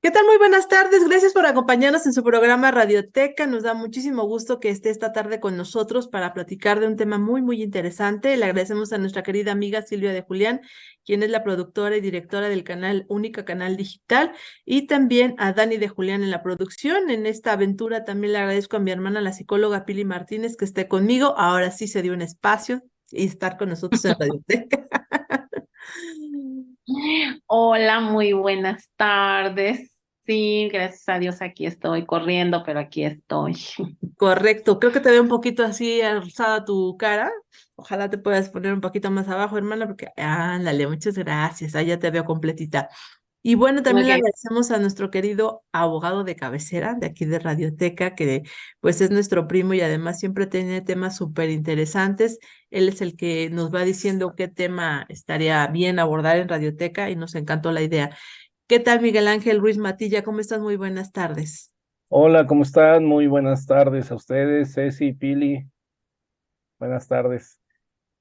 ¿Qué tal? Muy buenas tardes. Gracias por acompañarnos en su programa Radioteca. Nos da muchísimo gusto que esté esta tarde con nosotros para platicar de un tema muy interesante. Le agradecemos a nuestra querida amiga Silvia de Julián, quien es la productora y directora del canal Única Canal Digital, y también a Dani de Julián en la producción. En esta aventura también le agradezco a mi hermana, la psicóloga Pili Martínez, que esté conmigo. Ahora sí se dio un espacio y estar con nosotros en Radioteca. Hola, muy buenas tardes. Sí, gracias a Dios aquí estoy corriendo, pero aquí estoy. Correcto, creo que te veo un poquito así alzada tu cara. Ojalá te puedas poner un poquito más abajo, hermana, porque ándale, muchas gracias. Ahí ya te veo completita. Y bueno, también le Ok. agradecemos a nuestro querido abogado de cabecera de aquí de Radioteca, que pues es nuestro primo y además siempre tiene temas súper interesantes. Él es el que nos va diciendo qué tema estaría bien abordar en Radioteca y nos encantó la idea. ¿Qué tal, Miguel Ángel Ruiz Matilla? ¿Cómo estás? Muy buenas tardes. Hola, ¿cómo están? Muy buenas tardes a ustedes, Ceci, Pili. Buenas tardes.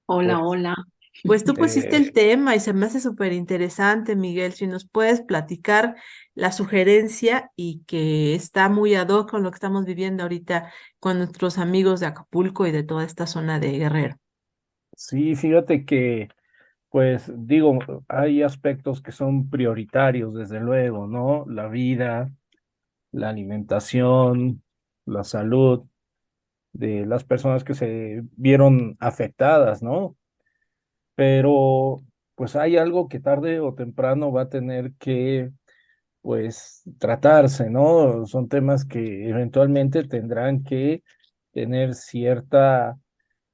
Hola, Pues, hola. Pues tú pusiste eh, el tema y se me hace súper interesante, Miguel, si nos puedes platicar la sugerencia y que está muy ad hoc con lo que estamos viviendo ahorita con nuestros amigos de Acapulco y de toda esta zona de Guerrero. sí, fíjate que, pues digo, hay aspectos que son prioritarios, desde luego, ¿no? La vida, la alimentación, la salud de las personas que se vieron afectadas, ¿no? Pero, pues hay algo que tarde o temprano va a tener que pues tratarse, ¿no? Son temas que eventualmente tendrán que tener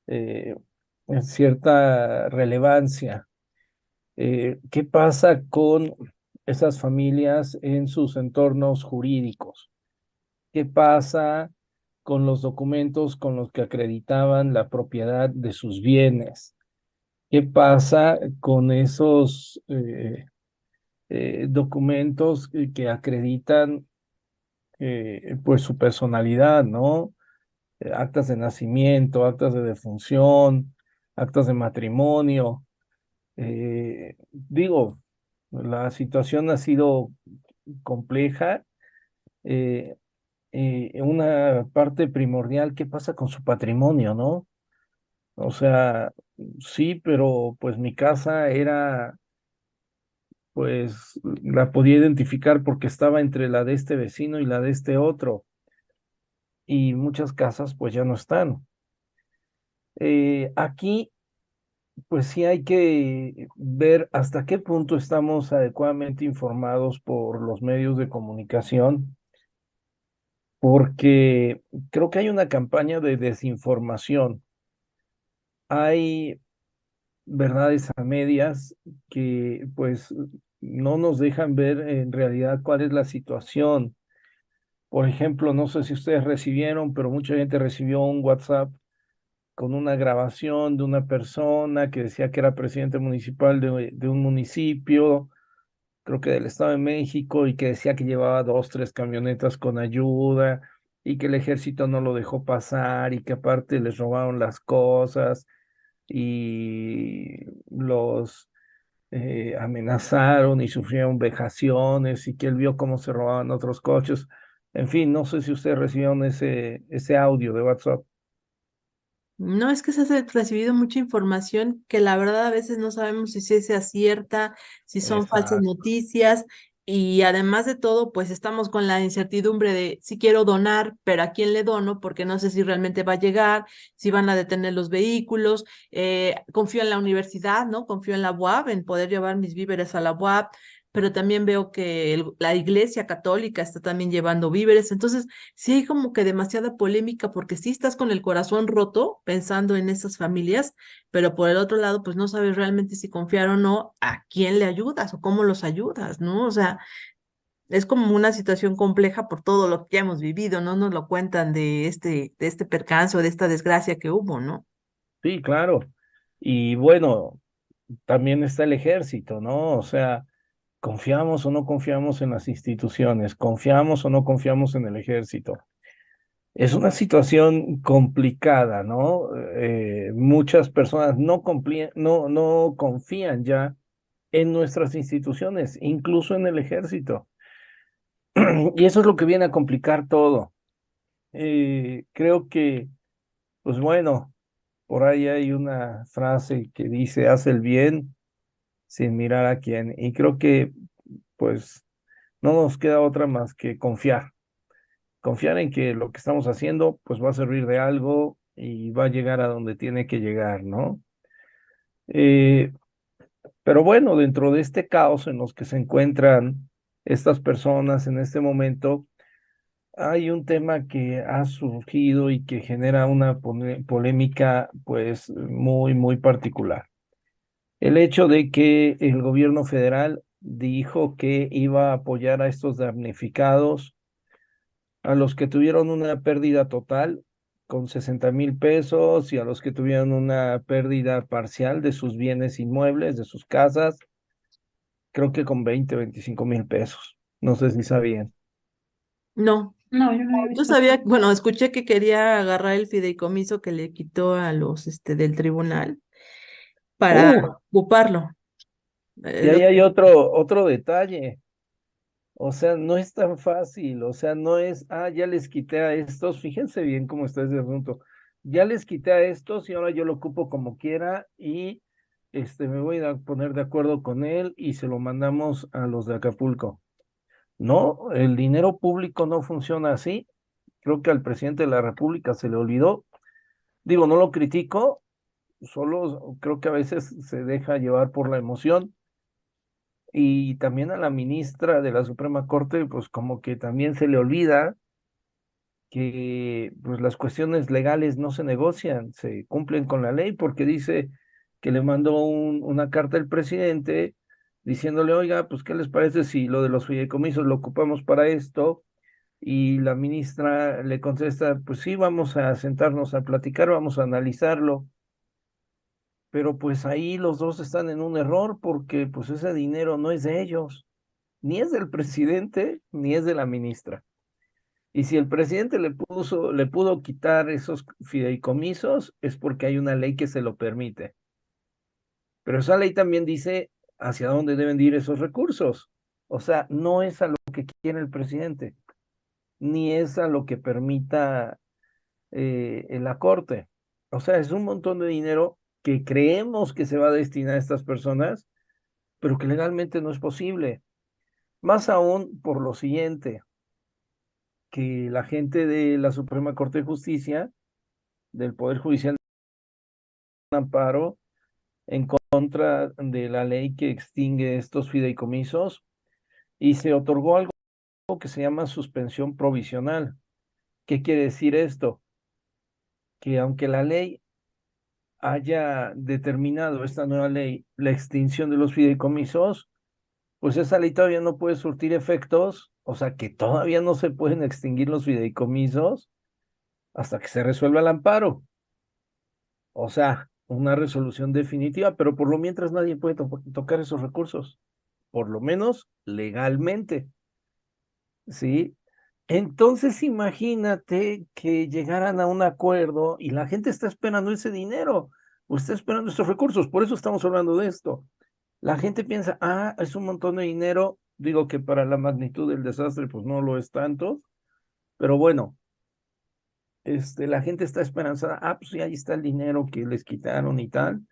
eh, cierta relevancia. ¿Qué pasa con esas familias en sus entornos jurídicos? ¿Qué pasa con los documentos con los que acreditaban la propiedad de sus bienes? ¿Qué pasa con esos documentos que acreditan pues su personalidad, ¿no? Actas de nacimiento, actas de defunción, actas de matrimonio. Digo, la situación ha sido compleja. eh, una parte primordial, ¿qué pasa con su patrimonio, no? O sea, sí, pero pues mi casa era, pues la podía identificar porque estaba entre la de este vecino y la de este otro, y muchas casas pues ya no están. Aquí, pues sí hay que ver hasta qué punto estamos adecuadamente informados por los medios de comunicación, porque creo que hay una campaña de desinformación. Hay verdades a medias que pues no nos dejan ver en realidad cuál es la situación. Por ejemplo, no sé si ustedes recibieron, pero mucha gente recibió un WhatsApp con una grabación de una persona que decía que era presidente municipal de un municipio, creo que del Estado de México, y que decía que llevaba dos, tres camionetas con ayuda y que el ejército no lo dejó pasar y que aparte les robaron las cosas y los amenazaron y sufrieron vejaciones y que él vio cómo se robaban otros coches. En fin, no sé si ustedes recibieron ese audio de WhatsApp. No, es que se ha recibido mucha información que la verdad a veces no sabemos si sí se acierta, si son falsas Exacto. noticias y además de todo, pues estamos con la incertidumbre de si quiero donar, pero a quién le dono, porque no sé si realmente va a llegar, si van a detener los vehículos. Confío en la universidad, ¿no? Confío en la UAP, en poder llevar mis víveres a la UAP, pero también veo que la Iglesia Católica está también llevando víveres, entonces sí hay como que demasiada polémica porque sí estás con el corazón roto pensando en esas familias, pero por el otro lado, pues no sabes realmente si confiar o no a quién le ayudas o cómo los ayudas, ¿no? O sea, es como una situación compleja por todo lo que ya hemos vivido, ¿no? Nos lo cuentan de este percance o de esta desgracia que hubo, ¿no? Sí, claro. Y bueno, también está el ejército, ¿no? O sea, ¿confiamos o no confiamos en las instituciones? ¿Confiamos o no confiamos en el ejército? Es una situación complicada, ¿no? Muchas personas no confían ya en nuestras instituciones, incluso en el ejército. Y eso es lo que viene a complicar todo. Creo que, pues bueno, por ahí hay una frase que dice, haz el bien sin mirar a quién. Y creo que, pues, no nos queda otra más que confiar. Confiar en que lo que estamos haciendo, pues va a servir de algo y va a llegar a donde tiene que llegar, ¿no? Eh, pero bueno, dentro de este caos en los que se encuentran estas personas en este momento, hay un tema que ha surgido y que genera una polémica pues muy particular. El hecho de que el gobierno federal dijo que iba a apoyar a estos damnificados, a los que tuvieron una pérdida total con 60,000 pesos y a los que tuvieron una pérdida parcial de sus bienes inmuebles, de sus casas, creo que con 25,000 pesos. No sé si sabían. No, No, yo no había yo visto eso. sabía, bueno, escuché que quería agarrar el fideicomiso que le quitó a los del tribunal para Uh, ocuparlo. y Lo ahí que hay otro detalle. O sea, no es tan fácil. O sea, no es, ya les quité a estos. Fíjense bien cómo está ese asunto. Ya les quité a estos y ahora yo lo ocupo como quiera y me voy a poner de acuerdo con él y se lo mandamos a los de Acapulco. No, el dinero público no funciona así. Creo que al presidente de la República se le olvidó. Digo, no lo critico, solo creo que a veces se deja llevar por la emoción. Y también a la ministra de la Suprema Corte, pues como que también se le olvida que pues las cuestiones legales no se negocian, se cumplen con la ley porque dice que le mandó una carta al presidente diciéndole, oiga, pues ¿qué les parece si lo de los fideicomisos lo ocupamos para esto? Y la ministra le contesta, pues sí, vamos a sentarnos a platicar, vamos a analizarlo, pero pues ahí los dos están en un error porque pues ese dinero no es de ellos, ni es del presidente, ni es de la ministra. Y si el presidente le pudo quitar esos fideicomisos, es porque hay una ley que se lo permite. Pero esa ley también dice hacia dónde deben ir esos recursos. O sea, no es a lo que quiere el presidente, ni es a lo que permita en la corte. O sea, es un montón de dinero que creemos que se va a destinar a estas personas, pero que legalmente no es posible. Más aún por lo siguiente, que la gente de la Suprema Corte de Justicia, del Poder Judicial, amparo en contra de la ley que extingue estos fideicomisos y se otorgó algo que se llama suspensión provisional. ¿Qué quiere decir esto? Que aunque la ley haya determinado, esta nueva ley, la extinción de los fideicomisos, pues esa ley todavía no puede surtir efectos, o sea que todavía no se pueden extinguir los fideicomisos hasta que se resuelva el amparo. O sea, una resolución definitiva, pero por lo mientras nadie puede tocar esos recursos, por lo menos legalmente, ¿sí? Entonces imagínate que llegaran a un acuerdo y la gente está esperando ese dinero, o está esperando esos recursos, por eso estamos hablando de esto. La gente piensa, es un montón de dinero, digo que para la magnitud del desastre, pues no lo es tanto, pero bueno, la gente está esperanzada, pues sí, ahí está el dinero que les quitaron y tal,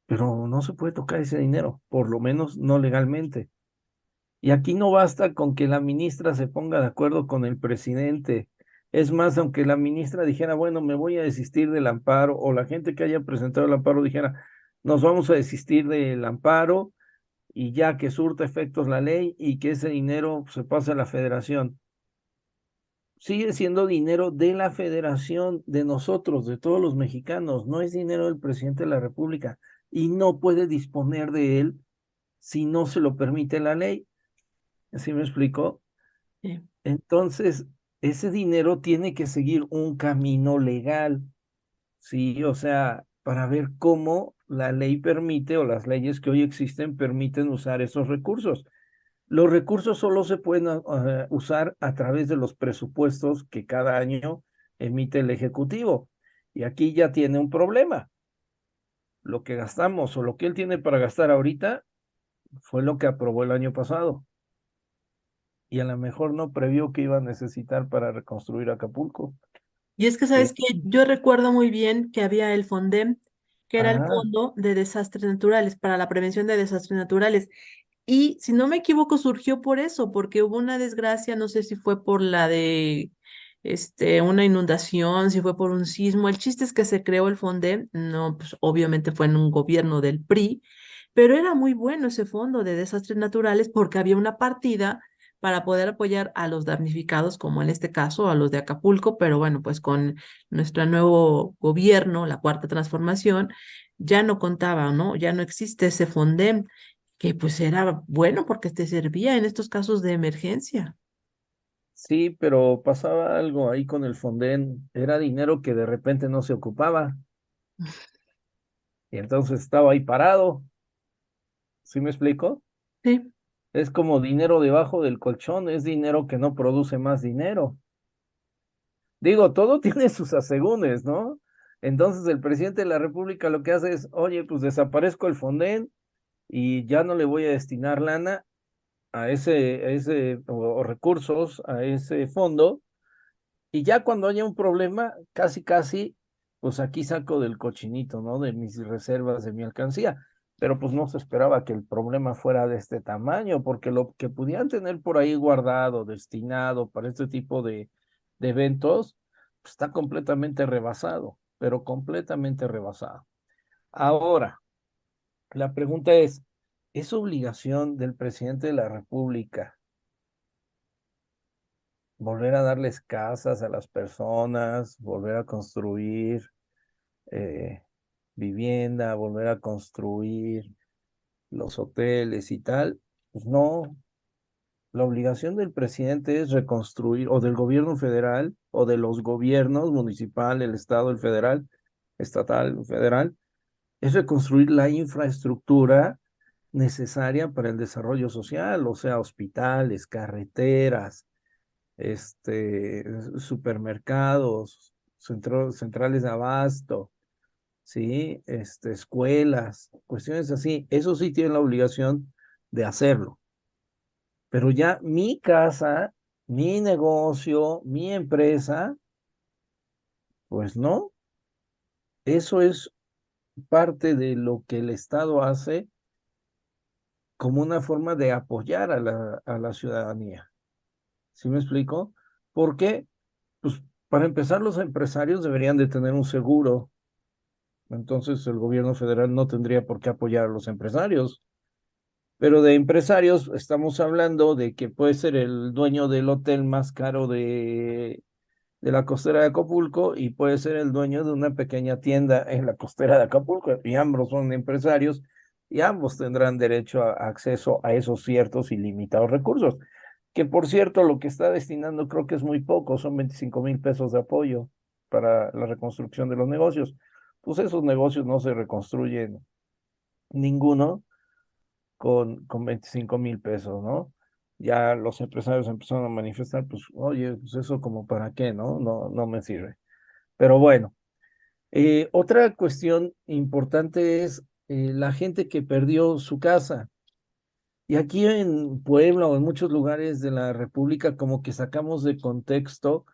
pero no se puede tocar ese dinero, por lo menos no legalmente. Y aquí no basta con que la ministra se ponga de acuerdo con el presidente. Es más, aunque la ministra dijera, bueno, me voy a desistir del amparo, o la gente que haya presentado el amparo dijera, nos vamos a desistir del amparo y ya que surta efectos la ley y que ese dinero se pase a la federación. Sigue siendo dinero de la federación, de nosotros, de todos los mexicanos, no es dinero del presidente de la República y no puede disponer de él si no se lo permite la ley. ¿Así me explico? sí. Entonces, ese dinero tiene que seguir un camino legal, ¿sí? O sea, para ver cómo la ley permite o las leyes que hoy existen permiten usar esos recursos. Los recursos solo se pueden usar a través de los presupuestos que cada año emite el Ejecutivo. Y aquí ya tiene un problema. Lo que gastamos o lo que él tiene para gastar ahorita fue lo que aprobó el año pasado. y a lo mejor no previó que iba a necesitar para reconstruir Acapulco. Y es que, Sí. ¿sabes que yo recuerdo muy bien que había el FONDEM, que era el Ah, Fondo de Desastres Naturales, para la prevención de desastres naturales? Y si no me equivoco, surgió por eso, porque hubo una desgracia, no sé si fue por la de una inundación, si fue por un sismo. El chiste es que se creó el FONDEM, no, pues obviamente fue en un gobierno del PRI, pero era muy bueno ese fondo de desastres naturales porque había una partida para poder apoyar a los damnificados, como en este caso a los de Acapulco, pero bueno, pues con nuestro nuevo gobierno, la Cuarta Transformación, ya no contaba, ¿no? Ya no existe ese FONDEM, que pues era bueno porque te servía en estos casos de emergencia. sí, pero pasaba algo ahí con el Fonden. Era dinero que de repente no se ocupaba y entonces estaba ahí parado. ¿Sí me explico? Sí, Es como dinero debajo del colchón, es dinero que no produce más dinero. Digo, todo tiene sus asegúnes, ¿no? Entonces el presidente de la República lo que hace es, oye, pues desaparezco el Fonden y ya no le voy a destinar lana o recursos a ese fondo. Y ya cuando haya un problema, casi, casi, pues aquí saco del cochinito, ¿no? De mis reservas, de mi alcancía. Pero pues no se esperaba que el problema fuera de este tamaño, porque lo que pudieran tener por ahí guardado, destinado para este tipo de eventos, pues está completamente rebasado, pero completamente rebasado. Ahora, la pregunta ¿es obligación del presidente de la República volver a darles casas a las personas, volver a construir eh, vivienda, volver a construir los hoteles y tal? Pues no, la obligación del presidente es reconstruir, o del gobierno federal, o de los gobiernos municipal, el estado, el federal, estatal, el federal, es reconstruir la infraestructura necesaria para el desarrollo social, o sea, hospitales, carreteras, supermercados, centrales de abasto, ¿sí? Escuelas, cuestiones así. Eso sí tienen la obligación de hacerlo. Pero ya mi casa, mi negocio, mi empresa, pues no. Eso es parte de lo que el Estado hace como una forma de apoyar a la ciudadanía. ¿Sí me explico? Porque, pues, para empezar, los empresarios deberían de tener un seguro. Entonces, el gobierno federal no tendría por qué apoyar a los empresarios. Pero de empresarios estamos hablando de que puede ser el dueño del hotel más caro de la costera de Acapulco y puede ser el dueño de una pequeña tienda en la costera de Acapulco. Y ambos son empresarios y ambos tendrán derecho a acceso a esos ciertos y limitados recursos. Que por cierto, lo que está destinando creo que es muy poco, son 25,000 pesos de apoyo para la reconstrucción de los negocios. Pues esos negocios no se reconstruyen ninguno con 25,000 pesos, ¿no? Ya los empresarios empezaron a manifestar, pues, oye, pues eso como para qué, ¿no? No, no me sirve. Pero bueno, otra cuestión importante es la gente que perdió su casa. Y aquí en Puebla o en muchos lugares de la República como que sacamos de contexto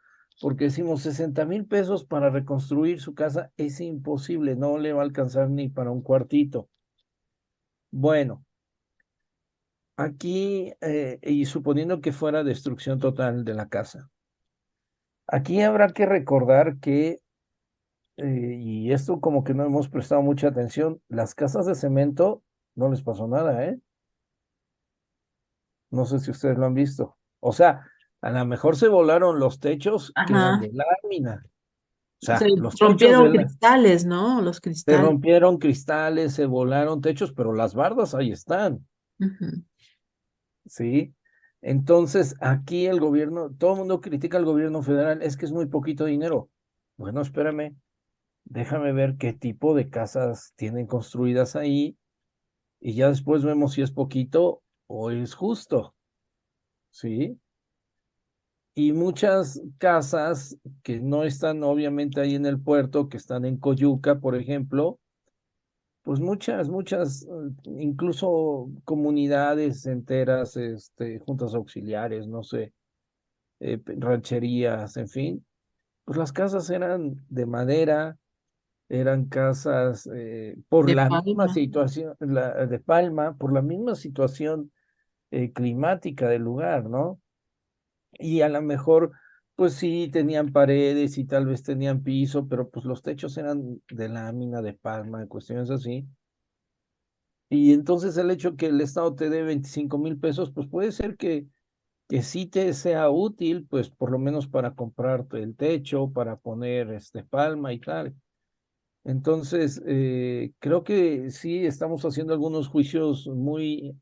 porque decimos 60,000 pesos para reconstruir su casa es imposible, no le va a alcanzar ni para un cuartito. Bueno, aquí, y suponiendo que fuera destrucción total de la casa, aquí habrá que recordar que, y esto como que no hemos prestado mucha atención, las casas de cemento no les pasó nada, ¿eh? No sé si ustedes lo han visto. O sea, a lo mejor se volaron los techos que eran ajá. de lámina. O Se sea, los techos rompieron cristales, ¿no? Los se cristales. rompieron cristales, se volaron techos, pero las bardas ahí están, Ujú. ¿sí? Entonces, aquí el gobierno, todo el mundo critica al gobierno federal, es que es muy poquito dinero. Bueno, espérame, déjame ver qué tipo de casas tienen construidas ahí y ya después vemos si es poquito o es justo, ¿sí? Y muchas casas que no están obviamente ahí en el puerto, que están en Coyuca, por ejemplo, pues muchas, incluso comunidades enteras, juntas auxiliares, no sé, rancherías, en fin, pues las casas eran de madera, eran casas por De la misma palma. situación, de palma, por la misma situación climática del lugar, ¿no? Y a lo mejor, pues sí, tenían paredes y tal vez tenían piso, pero pues los techos eran de lámina, de palma, cuestiones así. Y entonces el hecho que el Estado te dé 25,000 pesos, pues puede ser que sí te sea útil, pues por lo menos para comprarte el techo, para poner palma y tal. Entonces, creo que sí estamos haciendo algunos juicios muy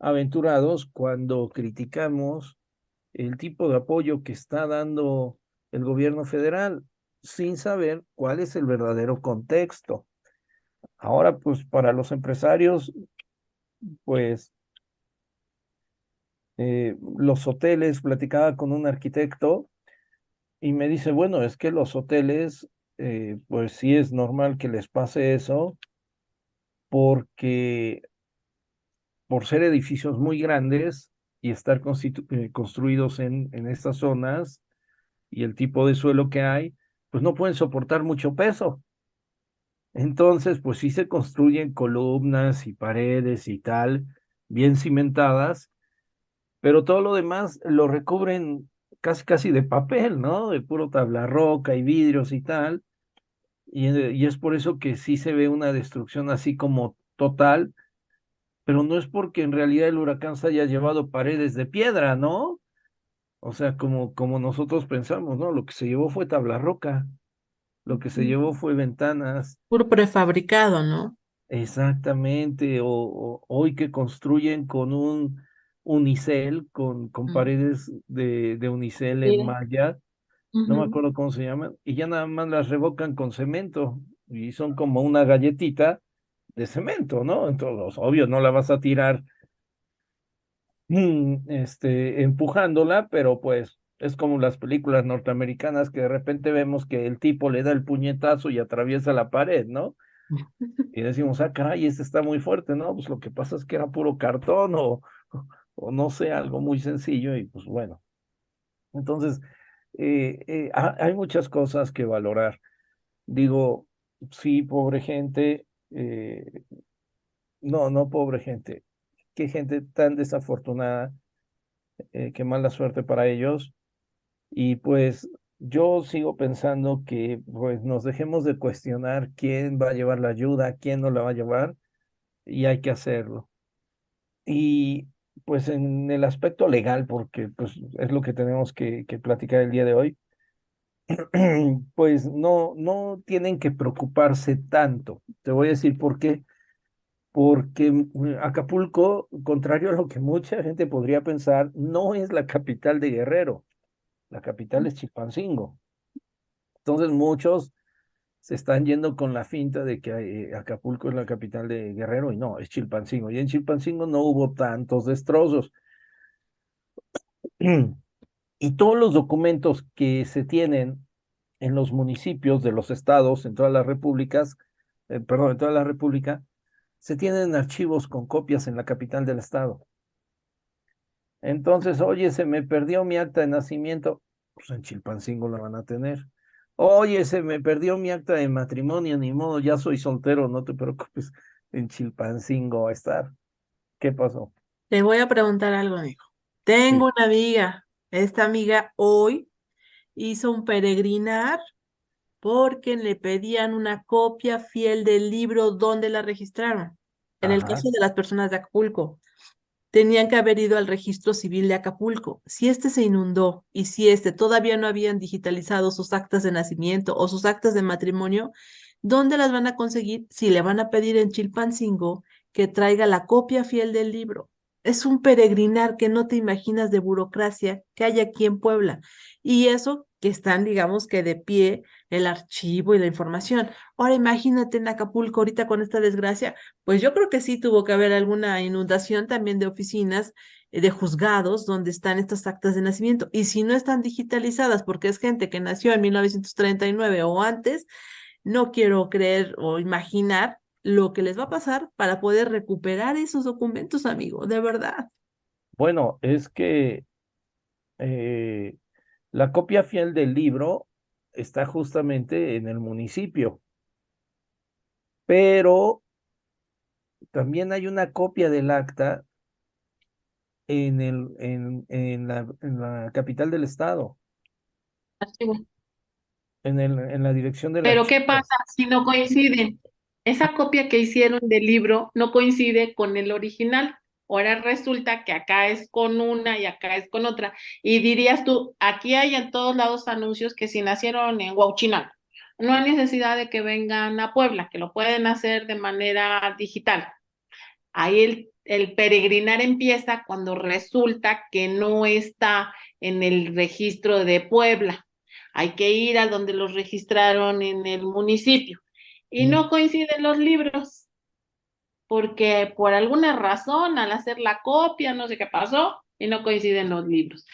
aventurados cuando criticamos el tipo de apoyo que está dando el gobierno federal sin saber cuál es el verdadero contexto. Ahora, pues para los empresarios, pues los hoteles, platicaba con un arquitecto y me dice, bueno, es que los hoteles, pues sí es normal que les pase eso porque por ser edificios muy grandes y estar construidos en estas zonas y el tipo de suelo que hay, pues no pueden soportar mucho peso. Entonces, pues sí se construyen columnas y paredes y tal, bien cimentadas, pero todo lo demás lo recubren casi casi de papel, ¿no? De puro tabla roca y vidrios y tal. Y es por eso que sí se ve una destrucción así como total, pero no es porque en realidad el huracán se haya llevado paredes de piedra, ¿no? O sea, como nosotros pensamos, ¿no? Lo que se llevó fue tabla roca, lo que se Ujú. llevó fue ventanas. Puro prefabricado, ¿no? Exactamente, o hoy que construyen con un unicel, con Mm. paredes de unicel en Sí. malla, no me Ujú. acuerdo cómo se llaman, y ya nada más las revocan con cemento, y son como una galletita de cemento, ¿no? Entonces, obvio, no la vas a tirar empujándola, pero pues es como las películas norteamericanas que de repente vemos que el tipo le da el puñetazo y atraviesa la pared, ¿no? Y decimos, ah, caray, este está muy fuerte, ¿no? Pues lo que pasa es que era puro cartón o no sé, algo muy sencillo y pues bueno. Entonces, hay muchas cosas que valorar. Digo, sí, pobre gente, no, no pobre gente, qué gente tan desafortunada, qué mala suerte para ellos. Y pues yo sigo pensando que pues nos dejemos de cuestionar quién va a llevar la ayuda, quién no la va a llevar y hay que hacerlo. Y pues en el aspecto legal, porque pues es lo que tenemos que platicar el día de hoy, pues no tienen que preocuparse tanto. Te voy a decir por qué. Porque Acapulco, contrario a lo que mucha gente podría pensar, no es la capital de Guerrero, la capital es Chilpancingo. Entonces muchos se están yendo con la finta de que Acapulco es la capital de Guerrero y no, es Chilpancingo. Y en Chilpancingo no hubo tantos destrozos. Y todos los documentos que se tienen en los municipios de los estados, en todas las repúblicas, perdón, en toda la república, se tienen en archivos con copias en la capital del estado. Entonces, oye, se me perdió mi acta de nacimiento, pues en Chilpancingo la van a tener. Oye, se me perdió mi acta de matrimonio, ni modo, ya soy soltero, no te preocupes, en Chilpancingo va a estar. ¿Qué pasó? Te voy a preguntar algo, amigo. Tengo Sí. una amiga. Esta amiga hoy hizo un peregrinar porque le pedían una copia fiel del libro donde la registraron. En el Ajá. caso de las personas de Acapulco, tenían que haber ido al registro civil de Acapulco. Si este se inundó y si este todavía no habían digitalizado sus actas de nacimiento o sus actas de matrimonio, ¿dónde las van a conseguir si le van a pedir en Chilpancingo que traiga la copia fiel del libro? Es un peregrinar que no te imaginas de burocracia que hay aquí en Puebla. Y eso que están, digamos que de pie el archivo y la información. Ahora imagínate en Acapulco ahorita con esta desgracia, pues yo creo que sí tuvo que haber alguna inundación también de oficinas, de juzgados, donde están estas actas de nacimiento. Y si no están digitalizadas, porque es gente que nació en 1939 o antes, no quiero creer o imaginar lo que les va a pasar para poder recuperar esos documentos, amigo, de verdad. Bueno, es que eh, la copia fiel del libro está justamente en el municipio, pero también hay una copia del acta en la capital del estado, Archivo. en la dirección del Pero ¿qué archivo. pasa si no coinciden? Esa copia que hicieron del libro no coincide con el original. Ahora resulta que acá es con una y acá es con otra. Y dirías tú, aquí hay en todos lados anuncios que si nacieron en Huauchinango, no hay necesidad de que vengan a Puebla, que lo pueden hacer de manera digital. Ahí el peregrinar empieza cuando resulta que no está en el registro de Puebla. Hay que ir a donde los registraron en el municipio. Y Mm. no coinciden los libros, porque por alguna razón al hacer la copia, no sé qué pasó, y no coinciden los libros.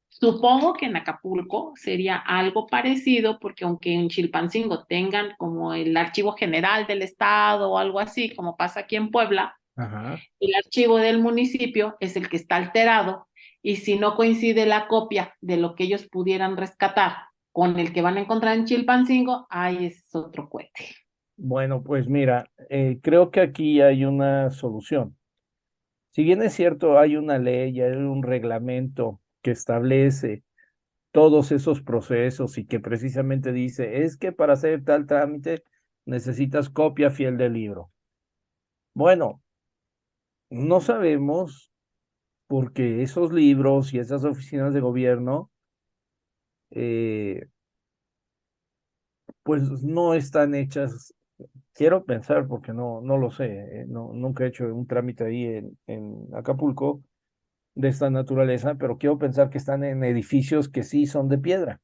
Supongo que en Acapulco sería algo parecido, porque aunque en Chilpancingo tengan como el archivo general del estado o algo así, como pasa aquí en Puebla, Ajá. el archivo del municipio es el que está alterado y si no coincide la copia de lo que ellos pudieran rescatar con el que van a encontrar en Chilpancingo, ahí es otro cohete. Bueno, pues mira, creo que aquí hay una solución. Si bien es cierto, hay una ley, hay un reglamento que establece todos esos procesos y que precisamente dice, es que para hacer tal trámite necesitas copia fiel del libro. Bueno, no sabemos porque esos libros y esas oficinas de gobierno, eh, pues no están hechas, quiero pensar porque no lo sé, no, nunca he hecho un trámite ahí en Acapulco de esta naturaleza, pero quiero pensar que están en edificios que sí son de piedra.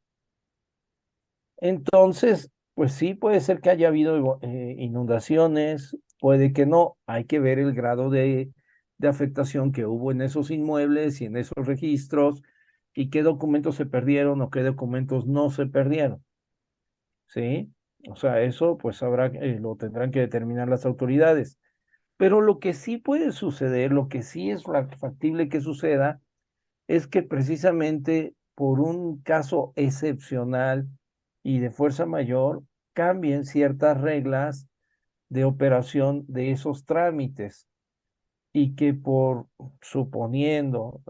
Entonces, pues sí, puede ser que haya habido inundaciones, puede que no, hay que ver el grado de afectación que hubo en esos inmuebles y en esos registros y qué documentos se perdieron o qué documentos no se perdieron, ¿sí? O sea, eso pues lo tendrán que determinar las autoridades. Pero lo que sí puede suceder, lo que sí es factible que suceda, es que precisamente por un caso excepcional y de fuerza mayor cambien ciertas reglas de operación de esos trámites y que por suponiendo,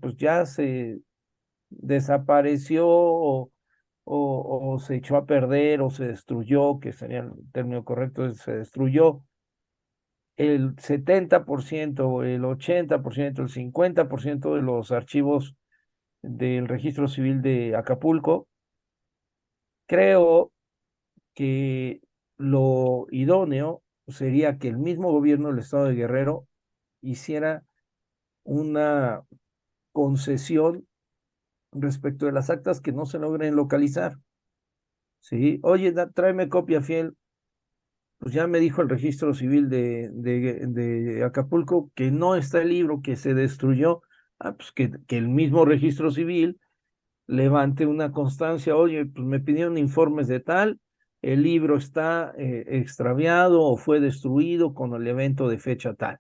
pues ya se desapareció o se echó a perder o se destruyó, que sería el término correcto, se destruyó el 70%, el 80%, el 50% de los archivos del registro civil de Acapulco, creo que lo idóneo sería que el mismo gobierno del estado de Guerrero hiciera una concesión respecto de las actas que no se logren localizar. ¿Sí? Oye, tráeme copia fiel. Pues ya me dijo el registro civil de Acapulco que no está el libro, que se destruyó. Ah, pues que el mismo registro civil levante una constancia, oye, pues me pidieron informes de tal, el libro está extraviado o fue destruido con el evento de fecha tal.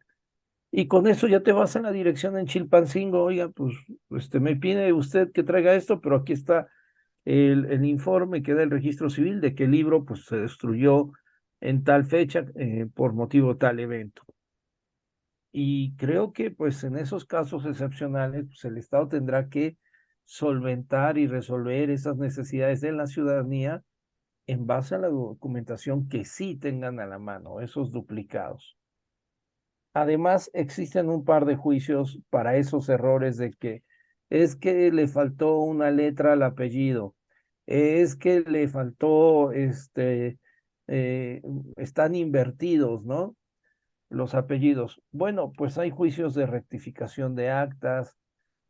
Y con eso ya te vas a la dirección en Chilpancingo, oiga, pues me pide usted que traiga esto, pero aquí está el informe que da el registro civil de que el libro pues se destruyó en tal fecha por motivo de tal evento. Y creo que pues en esos casos excepcionales, pues el Estado tendrá que solventar y resolver esas necesidades de la ciudadanía en base a la documentación que sí tengan a la mano, esos duplicados. Además, existen un par de juicios para esos errores de que es que le faltó una letra al apellido, es que le faltó, están invertidos, ¿no? Los apellidos. Bueno, pues hay juicios de rectificación de actas,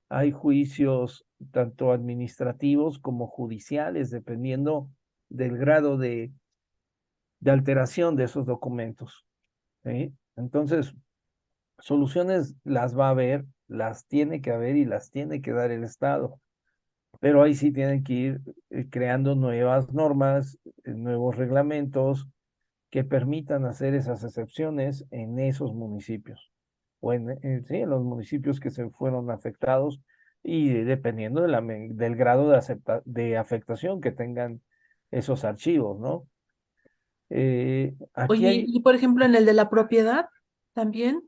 hay juicios tanto administrativos como judiciales, dependiendo del grado de alteración de esos documentos. ¿Sí? Entonces, soluciones las va a haber, las tiene que haber y las tiene que dar el Estado. Pero ahí sí tienen que ir creando nuevas normas, nuevos reglamentos, que permitan hacer esas excepciones en esos municipios o sí, en los municipios que se fueron afectados y dependiendo del grado de afectación que tengan esos archivos, ¿no? Aquí Oye, hay, y por ejemplo, en el de la propiedad, también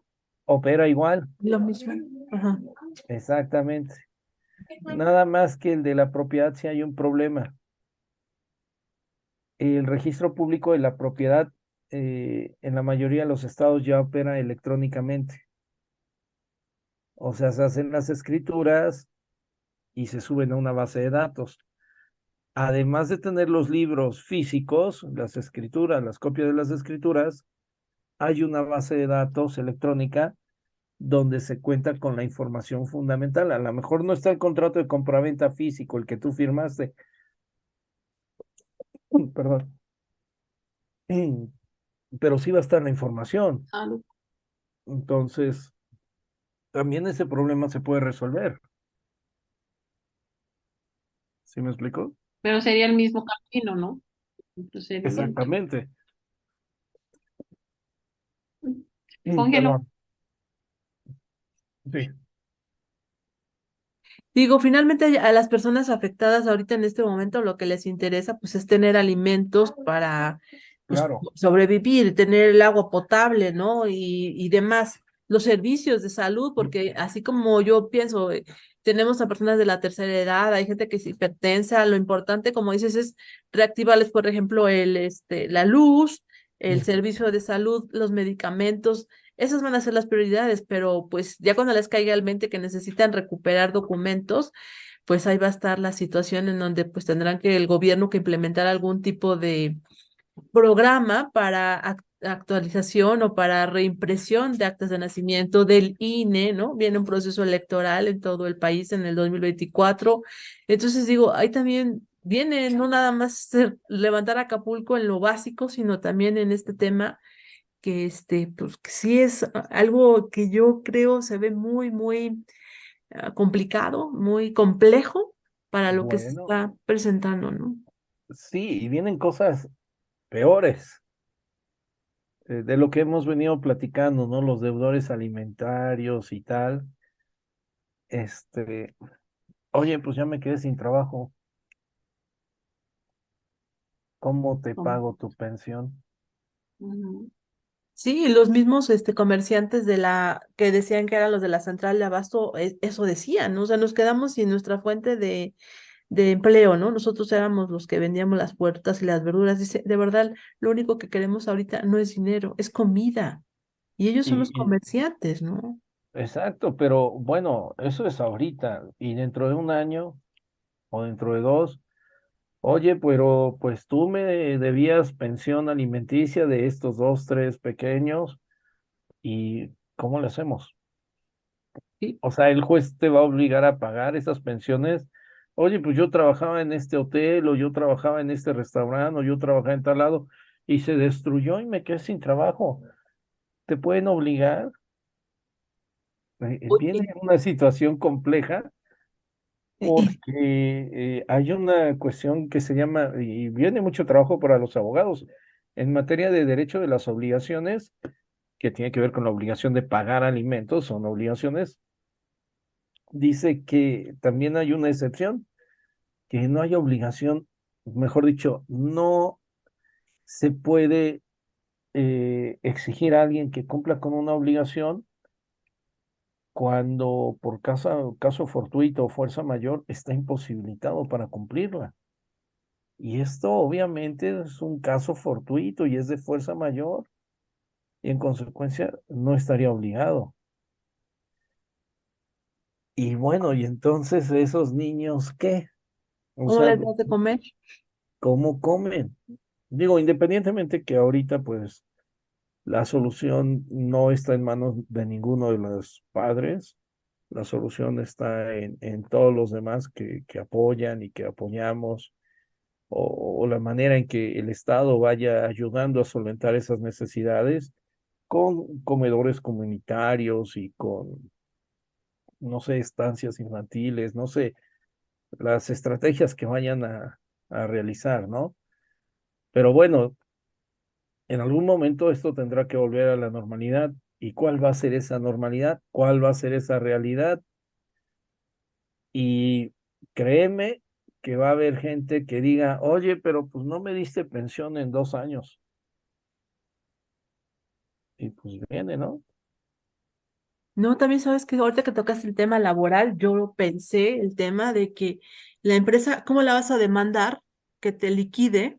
opera igual, lo mismo. Ajá. exactamente. Nada más que el de la propiedad si hay un problema. El registro público de la propiedad en la mayoría de los estados ya opera electrónicamente. O sea, se hacen las escrituras y se suben a una base de datos. Además de tener los libros físicos, las escrituras, las copias de las escrituras, hay una base de datos electrónica donde se cuenta con la información fundamental. A lo mejor no está el contrato de compraventa físico, el que tú firmaste, perdón, pero sí va a estar la información. Salud. Entonces, también ese problema se puede resolver. ¿Sí me explico? Pero sería el mismo camino, ¿no? El procedimiento. Exactamente. Cóngelo. Perdón. Sí, Digo, finalmente a las personas afectadas ahorita en este momento lo que les interesa pues es tener alimentos para pues, claro. sobrevivir, tener el agua potable, ¿no? Y demás, los servicios de salud, porque así como yo pienso, tenemos a personas de la tercera edad, hay gente que es hipertensa, lo importante, como dices, es reactivarles, por ejemplo, la luz, el servicio de salud, los medicamentos. Esas van a ser las prioridades, pero pues ya cuando les caiga el mente que necesitan recuperar documentos, pues ahí va a estar la situación en donde pues tendrán que el gobierno que implementar algún tipo de programa para actualización o para reimpresión de actas de nacimiento del INE, ¿no? Viene un proceso electoral en todo el país en el 2024. Entonces digo, ahí también viene no nada más levantar Acapulco en lo básico, sino también en este tema que pues que sí es algo que yo creo se ve muy, muy complicado, muy complejo para lo que se Bueno, está presentando, ¿no? sí, y vienen cosas peores de lo que hemos venido platicando, ¿no? Los deudores alimentarios y tal. Este, oye, pues ya me quedé sin trabajo. ¿Cómo te Como, pago tu pensión? ujú. Sí, los mismos comerciantes de la que decían que eran los de la central de abasto, eso decían, ¿no? O sea, nos quedamos sin nuestra fuente de empleo, ¿no? Nosotros éramos los que vendíamos las puertas y las verduras. Dice, de verdad, lo único que queremos ahorita no es dinero, es comida. Y ellos son los Y, comerciantes, ¿no? exacto, pero bueno, eso es ahorita. Y dentro de un año o dentro de dos, oye, pero pues tú me debías pensión alimenticia de estos dos, tres pequeños. ¿Y cómo le hacemos? Sí. O sea, el juez te va a obligar a pagar esas pensiones. Oye, pues yo trabajaba en este hotel, o yo trabajaba en este restaurante, o yo trabajaba en tal lado, y se destruyó y me quedé sin trabajo. ¿Te pueden obligar? Viene Oye, una situación compleja y porque hay una cuestión que se llama, y viene mucho trabajo para los abogados, en materia de derecho de las obligaciones, que tiene que ver con la obligación de pagar alimentos, son obligaciones, dice que también hay una excepción que no hay obligación, mejor dicho, no se puede exigir a alguien que cumpla con una obligación cuando por caso fortuito o fuerza mayor está imposibilitado para cumplirla. Y esto obviamente es un caso fortuito y es de fuerza mayor y en consecuencia no estaría obligado. Y bueno, y entonces esos niños, ¿qué? O ¿cómo sea, les das de comer? ¿cómo comen? Digo, independientemente que ahorita pues la solución no está en manos de ninguno de los padres, la solución está en todos los demás que apoyan y que apoyamos, o la manera en que el Estado vaya ayudando a solventar esas necesidades con comedores comunitarios y con, no sé, estancias infantiles, no sé, las estrategias que vayan a realizar, ¿no? Pero bueno, En algún momento esto tendrá que volver a la normalidad. ¿Y cuál va a ser esa normalidad? ¿Cuál va a ser esa realidad? Y créeme que va a haber gente que diga, oye, pero pues no me diste pensión en 2 años. Y pues viene, ¿no? No, también sabes que ahorita que tocas el tema laboral, yo pensé el tema de que la empresa, ¿cómo la vas a demandar que te liquide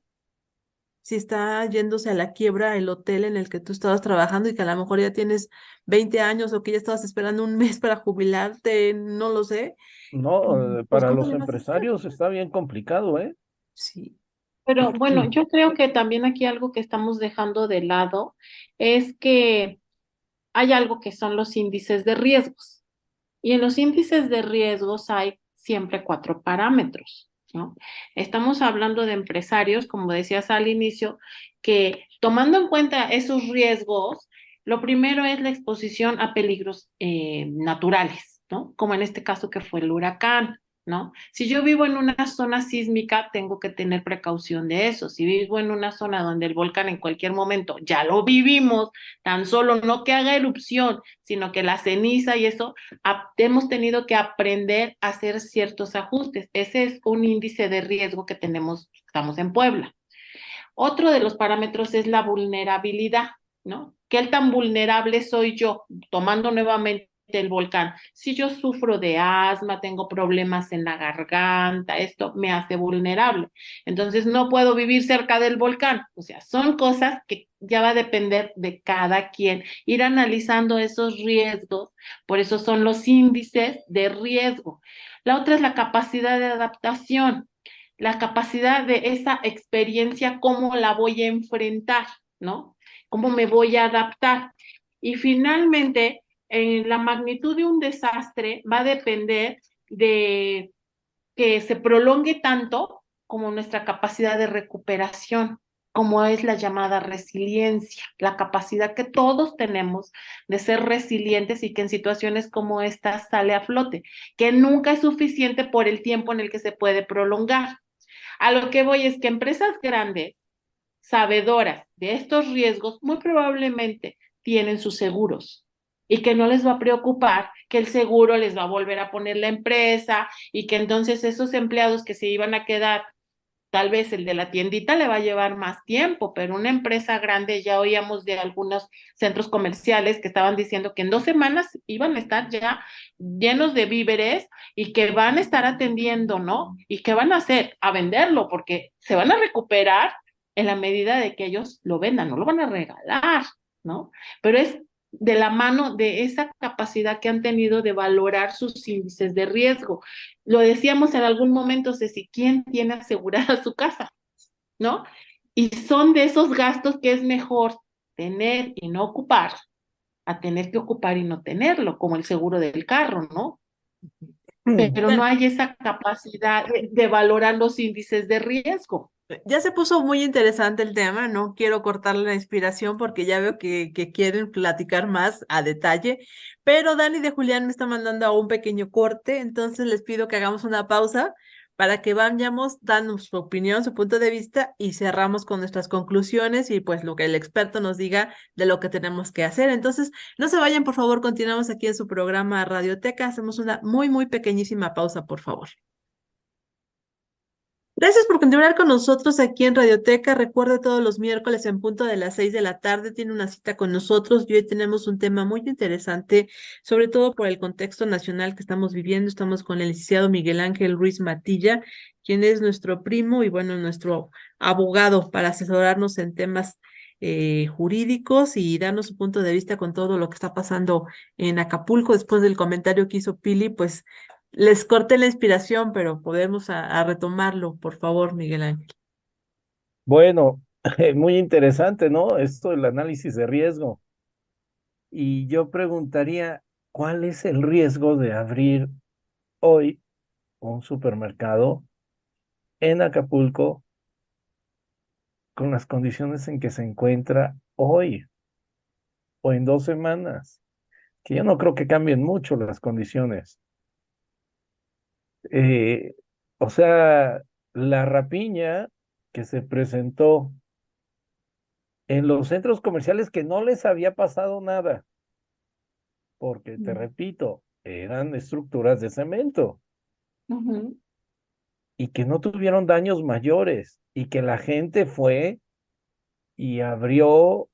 si está yéndose a la quiebra el hotel en el que tú estabas trabajando y que a lo mejor ya tienes 20 años o que ya estabas esperando un mes para jubilarte, no lo sé? No, Pues para ¿cómo los le vas a hacer? empresarios está bien complicado, ¿eh? Sí. Pero bueno, yo creo que también aquí algo que estamos dejando de lado es que hay algo que son los índices de riesgos. Y en los índices de riesgos hay siempre cuatro parámetros, ¿no? Estamos hablando de empresarios, como decías al inicio, que tomando en cuenta esos riesgos, lo primero es la exposición a peligros naturales, ¿no? Como en este caso que fue el huracán, ¿no? Si yo vivo en una zona sísmica, tengo que tener precaución de eso. Si vivo en una zona donde el volcán en cualquier momento, ya lo vivimos, tan solo no que haga erupción, sino que la ceniza y eso, hemos tenido que aprender a hacer ciertos ajustes. Ese es un índice de riesgo que tenemos, estamos en Puebla. Otro de los parámetros es la vulnerabilidad, ¿no? ¿Qué tan vulnerable soy yo? Tomando nuevamente el volcán. Si yo sufro de asma, tengo problemas en la garganta, esto me hace vulnerable. Entonces no puedo vivir cerca del volcán. O sea, son cosas que ya va a depender de cada quien. Ir analizando esos riesgos, por eso son los índices de riesgo. La otra es la capacidad de adaptación, la capacidad de esa experiencia, cómo la voy a enfrentar, ¿no? ¿Cómo me voy a adaptar? Y finalmente, la magnitud de un desastre va a depender de que se prolongue tanto como nuestra capacidad de recuperación, como es la llamada resiliencia, la capacidad que todos tenemos de ser resilientes y que en situaciones como esta sale a flote, que nunca es suficiente por el tiempo en el que se puede prolongar. A lo que voy es que empresas grandes, sabedoras de estos riesgos, muy probablemente tienen sus seguros y que no les va a preocupar que el seguro les va a volver a poner la empresa y que entonces esos empleados que se iban a quedar, tal vez el de la tiendita le va a llevar más tiempo, pero una empresa grande, ya oíamos de algunos centros comerciales que estaban diciendo que en 2 semanas iban a estar ya llenos de víveres y que van a estar atendiendo, ¿no? Y que van a hacer, a venderlo, porque se van a recuperar en la medida de que ellos lo vendan, no lo van a regalar, ¿no? Pero es de la mano de esa capacidad que han tenido de valorar sus índices de riesgo. Lo decíamos en algún momento, Ceci, ¿quién tiene asegurada su casa? ¿No? Y son de esos gastos que es mejor tener y no ocupar, a tener que ocupar y no tenerlo, como el seguro del carro, ¿no? Pero no Bueno, hay esa capacidad de valorar los índices de riesgo. ya se puso muy interesante el tema, no quiero cortarle la inspiración porque ya veo que quieren platicar más a detalle, pero Dani de Julián me está mandando a un pequeño corte, entonces les pido que hagamos una pausa para que vayamos dando su opinión, su punto de vista y cerramos con nuestras conclusiones y pues lo que el experto nos diga de lo que tenemos que hacer. Entonces, no se vayan, por favor, continuamos aquí en su programa Radioteca, hacemos una muy, muy pequeñísima pausa, por favor. Gracias por continuar con nosotros aquí en Radioteca. Recuerde todos los miércoles en punto de las 6 de la tarde tiene una cita con nosotros y hoy tenemos un tema muy interesante, sobre todo por el contexto nacional que estamos viviendo. Estamos con el licenciado Miguel Ángel Ruiz Matilla, quien es nuestro primo y bueno, nuestro abogado para asesorarnos en temas jurídicos y darnos su punto de vista con todo lo que está pasando en Acapulco. Después del comentario que hizo Pili, pues les corté la inspiración, pero podemos a retomarlo, por favor, Miguel Ángel. Bueno, muy interesante, ¿no? Esto del análisis de riesgo. Y yo preguntaría, ¿cuál es el riesgo de abrir hoy un supermercado en Acapulco con las condiciones en que se encuentra hoy o en 2 semanas? Que yo no creo que cambien mucho las condiciones. Eh, o sea, la rapiña que se presentó en los centros comerciales que no les había pasado nada, porque te repito, eran estructuras de cemento Ujú. y que no tuvieron daños mayores y que la gente fue y abrió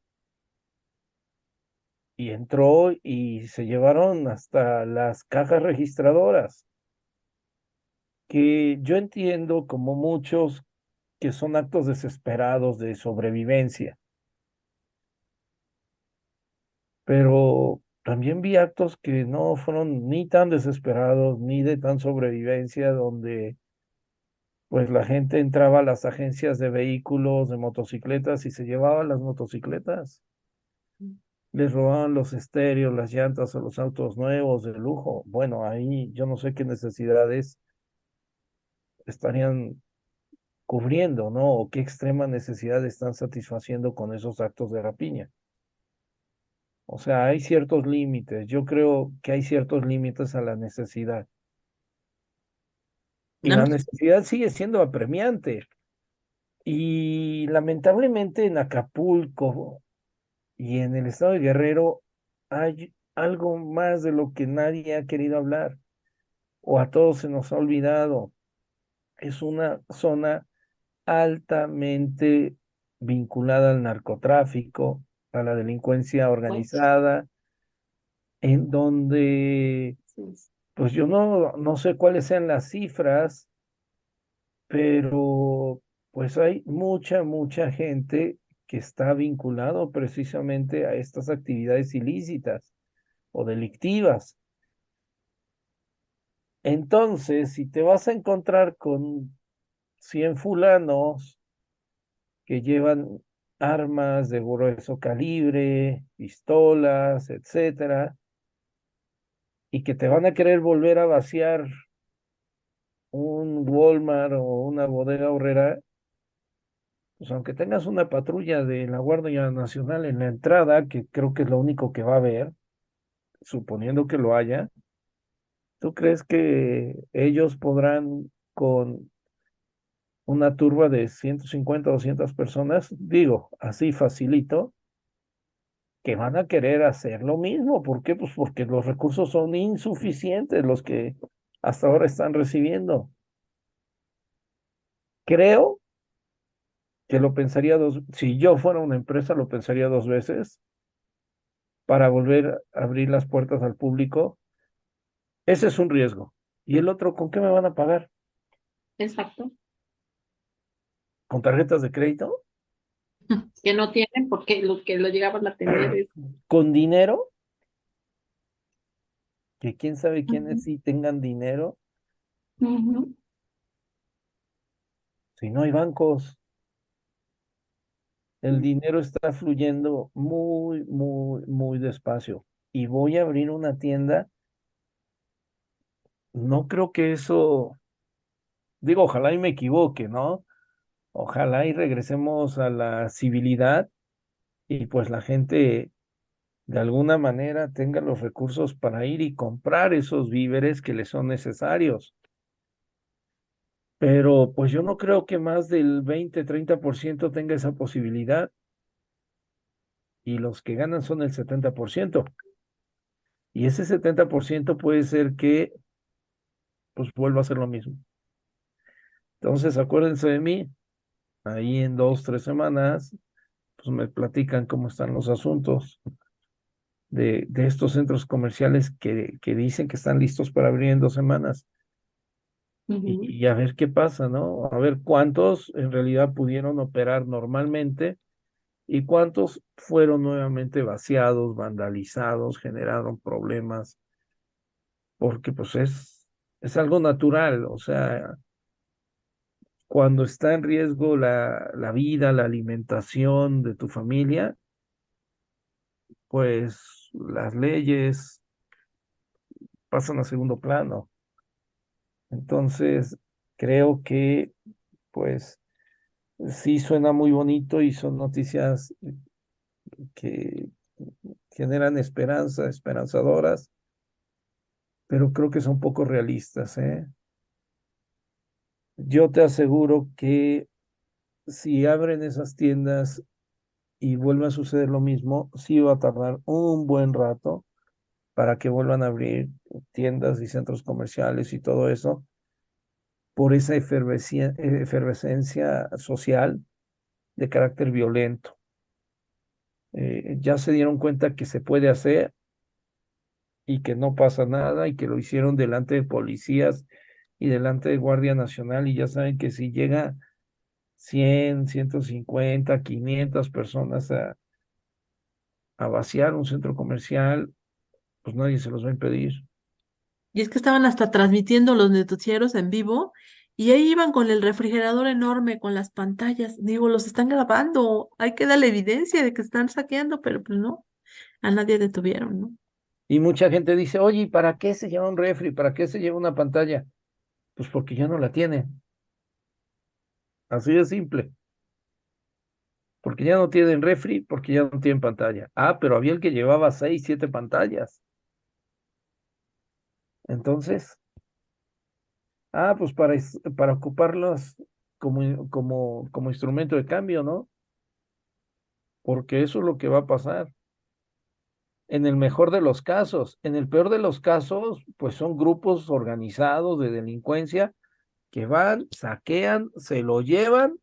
y entró y se llevaron hasta las cajas registradoras, que yo entiendo como muchos que son actos desesperados de sobrevivencia, pero también vi actos que no fueron ni tan desesperados ni de tan sobrevivencia, donde pues la gente entraba a las agencias de vehículos, de motocicletas y se llevaba las motocicletas. Les robaban los estéreos, las llantas a los autos nuevos de lujo. Bueno, ahí yo no sé qué necesidades estarían cubriendo, ¿no? O qué extrema necesidad están satisfaciendo con esos actos de rapiña. O sea, hay ciertos límites. Yo creo que hay ciertos límites a la necesidad. Y A la mí necesidad sigue siendo apremiante. Y lamentablemente en Acapulco y en el estado de Guerrero hay algo más de lo que nadie ha querido hablar o a todos se nos ha olvidado. Es una zona altamente vinculada al narcotráfico, a la delincuencia Pues, organizada, en donde, sí. pues yo no sé cuáles sean las cifras, pero pues hay mucha gente que está vinculado precisamente a estas actividades ilícitas o delictivas. Entonces, si te vas a encontrar con 100 fulanos que llevan armas de grueso calibre, pistolas, etcétera, y que te van a querer volver a vaciar un Walmart o una bodega horrera, pues aunque tengas una patrulla de la Guardia Nacional en la entrada, que creo que es lo único que va a haber, suponiendo que lo haya, ¿tú crees que ellos podrán con una turba de 150 o 200 personas, digo, así facilito, que van a querer hacer lo mismo? ¿Por qué? Pues porque los recursos son insuficientes los que hasta ahora están recibiendo. Creo que lo pensaría si yo fuera una empresa, lo pensaría dos veces para volver a abrir las puertas al público. Ese es un riesgo. ¿Y el otro, con qué me van a pagar? Exacto. ¿Con tarjetas de crédito? Que no tienen porque los que lo llegaban a tener es. ¿Con dinero? Que quién sabe quiénes Ujú, sí tengan dinero. ujú. Si no hay bancos, el dinero está fluyendo muy despacio. Y voy a abrir una tienda. No creo que eso, digo, ojalá y me equivoque, ¿no? Ojalá y regresemos a la civilidad y pues la gente de alguna manera tenga los recursos para ir y comprar esos víveres que le son necesarios. Pero pues yo no creo que más del 20-30% tenga esa posibilidad y los que ganan son el 70%. Y ese 70% puede ser que pues vuelva a ser lo mismo. Entonces acuérdense de mí, ahí en 2, 3 semanas, pues me platican cómo están los asuntos de estos centros comerciales que dicen que están listos para abrir en 2 semanas. Ujú. Y a ver qué pasa, ¿no? A ver cuántos en realidad pudieron operar normalmente y cuántos fueron nuevamente vaciados, vandalizados, generaron problemas, porque pues es algo natural, o sea, cuando está en riesgo la vida, la alimentación de tu familia, pues las leyes pasan a segundo plano. Entonces, creo que pues sí suena muy bonito y son noticias que generan esperanza, esperanzadoras, pero creo que son poco realistas, ¿eh? Yo te aseguro que si abren esas tiendas y vuelve a suceder lo mismo, sí va a tardar un buen rato para que vuelvan a abrir tiendas y centros comerciales y todo eso, por esa efervescencia social de carácter violento. Ya se dieron cuenta que se puede hacer y que no pasa nada y que lo hicieron delante de policías y delante de Guardia Nacional y ya saben que si llega 100, 150, 500 personas a vaciar un centro comercial, pues nadie se los va a impedir. Y es que estaban hasta transmitiendo los noticieros en vivo y ahí iban con el refrigerador enorme, con las pantallas. Digo, los están grabando, hay que darle evidencia de que están saqueando, pero pues no, a nadie detuvieron, ¿no? Y mucha gente dice, oye, ¿y para qué se lleva un refri? ¿Para qué se lleva una pantalla? Pues porque ya no la tienen. Así de simple. Porque ya no tienen refri, porque ya no tienen pantalla. Ah, pero había el que llevaba 6, 7 pantallas. Entonces, pues para ocuparlas como instrumento de cambio, ¿no? Porque eso es lo que va a pasar. En el mejor de los casos. En el peor de los casos, pues son grupos organizados de delincuencia que van, saquean, se lo llevan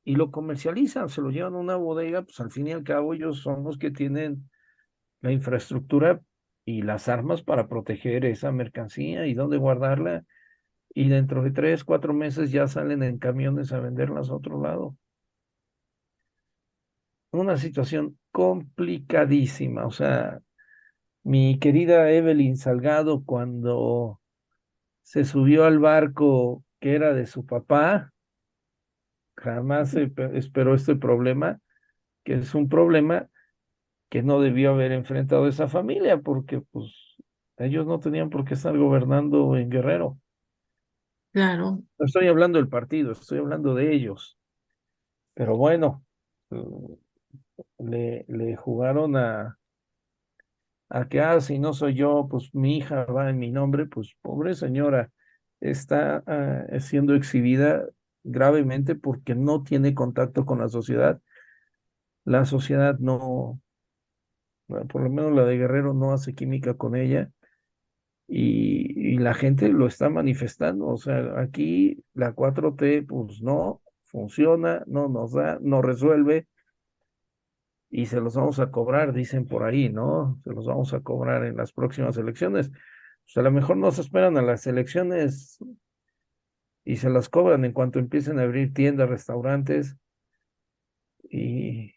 y lo comercializan, se lo llevan a una bodega, pues al fin y al cabo ellos son los que tienen la infraestructura y las armas para proteger esa mercancía y dónde guardarla. Y dentro de 3, 4 meses ya salen en camiones a venderlas a otro lado. Una situación complicadísima. O sea, mi querida Evelyn Salgado, cuando se subió al barco que era de su papá, jamás esperó este problema, que es un problema que no debió haber enfrentado esa familia, porque pues ellos no tenían por qué estar gobernando en Guerrero. Claro. No estoy hablando del partido, estoy hablando de ellos. Pero bueno, le jugaron a que, si no soy yo, pues mi hija va en mi nombre, pues pobre señora, está siendo exhibida gravemente porque no tiene contacto con la sociedad. La sociedad no, bueno, por lo menos la de Guerrero no hace química con ella y la gente lo está manifestando. O sea, aquí la 4T pues no funciona, no nos da, no resuelve y se los vamos a cobrar, dicen por ahí, ¿no? Se los vamos a cobrar en las próximas elecciones. Pues a lo mejor no se esperan a las elecciones y se las cobran en cuanto empiecen a abrir tiendas, restaurantes y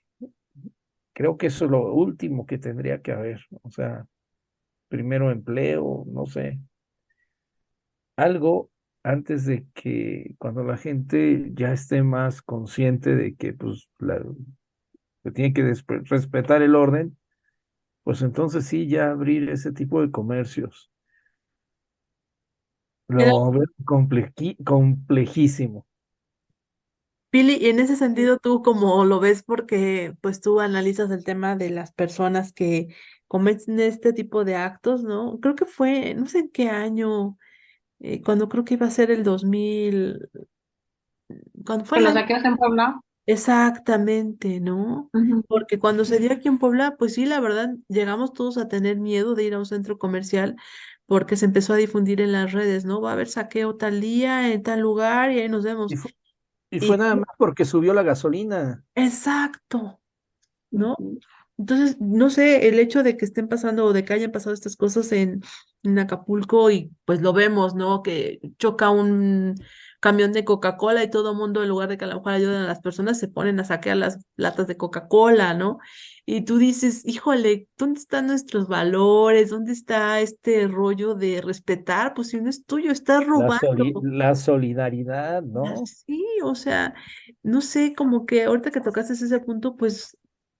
creo que eso es lo último que tendría que haber. O sea, primero empleo, no sé, algo antes de que cuando la gente ya esté más consciente de que pues se tiene que respetar el orden, pues entonces sí ya abrir ese tipo de comercios. Mira, Lo veo complejísimo. Pili, y en ese sentido, ¿tú cómo lo ves? Porque pues tú analizas el tema de las personas que cometen este tipo de actos, ¿no? Creo que fue, no sé en qué año, cuando creo que iba a ser el 2000, cuando fue Que el lo año saqueas en Puebla. exactamente, ¿no? Ujú. Porque cuando se dio aquí en Puebla, pues sí, la verdad, llegamos todos a tener miedo de ir a un centro comercial porque se empezó a difundir en las redes, ¿no? Va a haber saqueo tal día, en tal lugar y ahí nos Y vemos. fue, y fue Y nada más porque subió la gasolina. exacto, ¿no? Ujú. Entonces, no sé, el hecho de que estén pasando o de que hayan pasado estas cosas en Acapulco y pues lo vemos, ¿no? Que choca un camión de Coca-Cola y todo el mundo, en lugar de que a lo mejor ayuden a las personas, se ponen a saquear las latas de Coca-Cola, ¿no? Y tú dices, híjole, ¿dónde están nuestros valores? ¿Dónde está este rollo de respetar? Pues si no es tuyo, estás robando. La solidaridad, ¿no? Sí, o sea, no sé, como que ahorita que tocaste ese punto, pues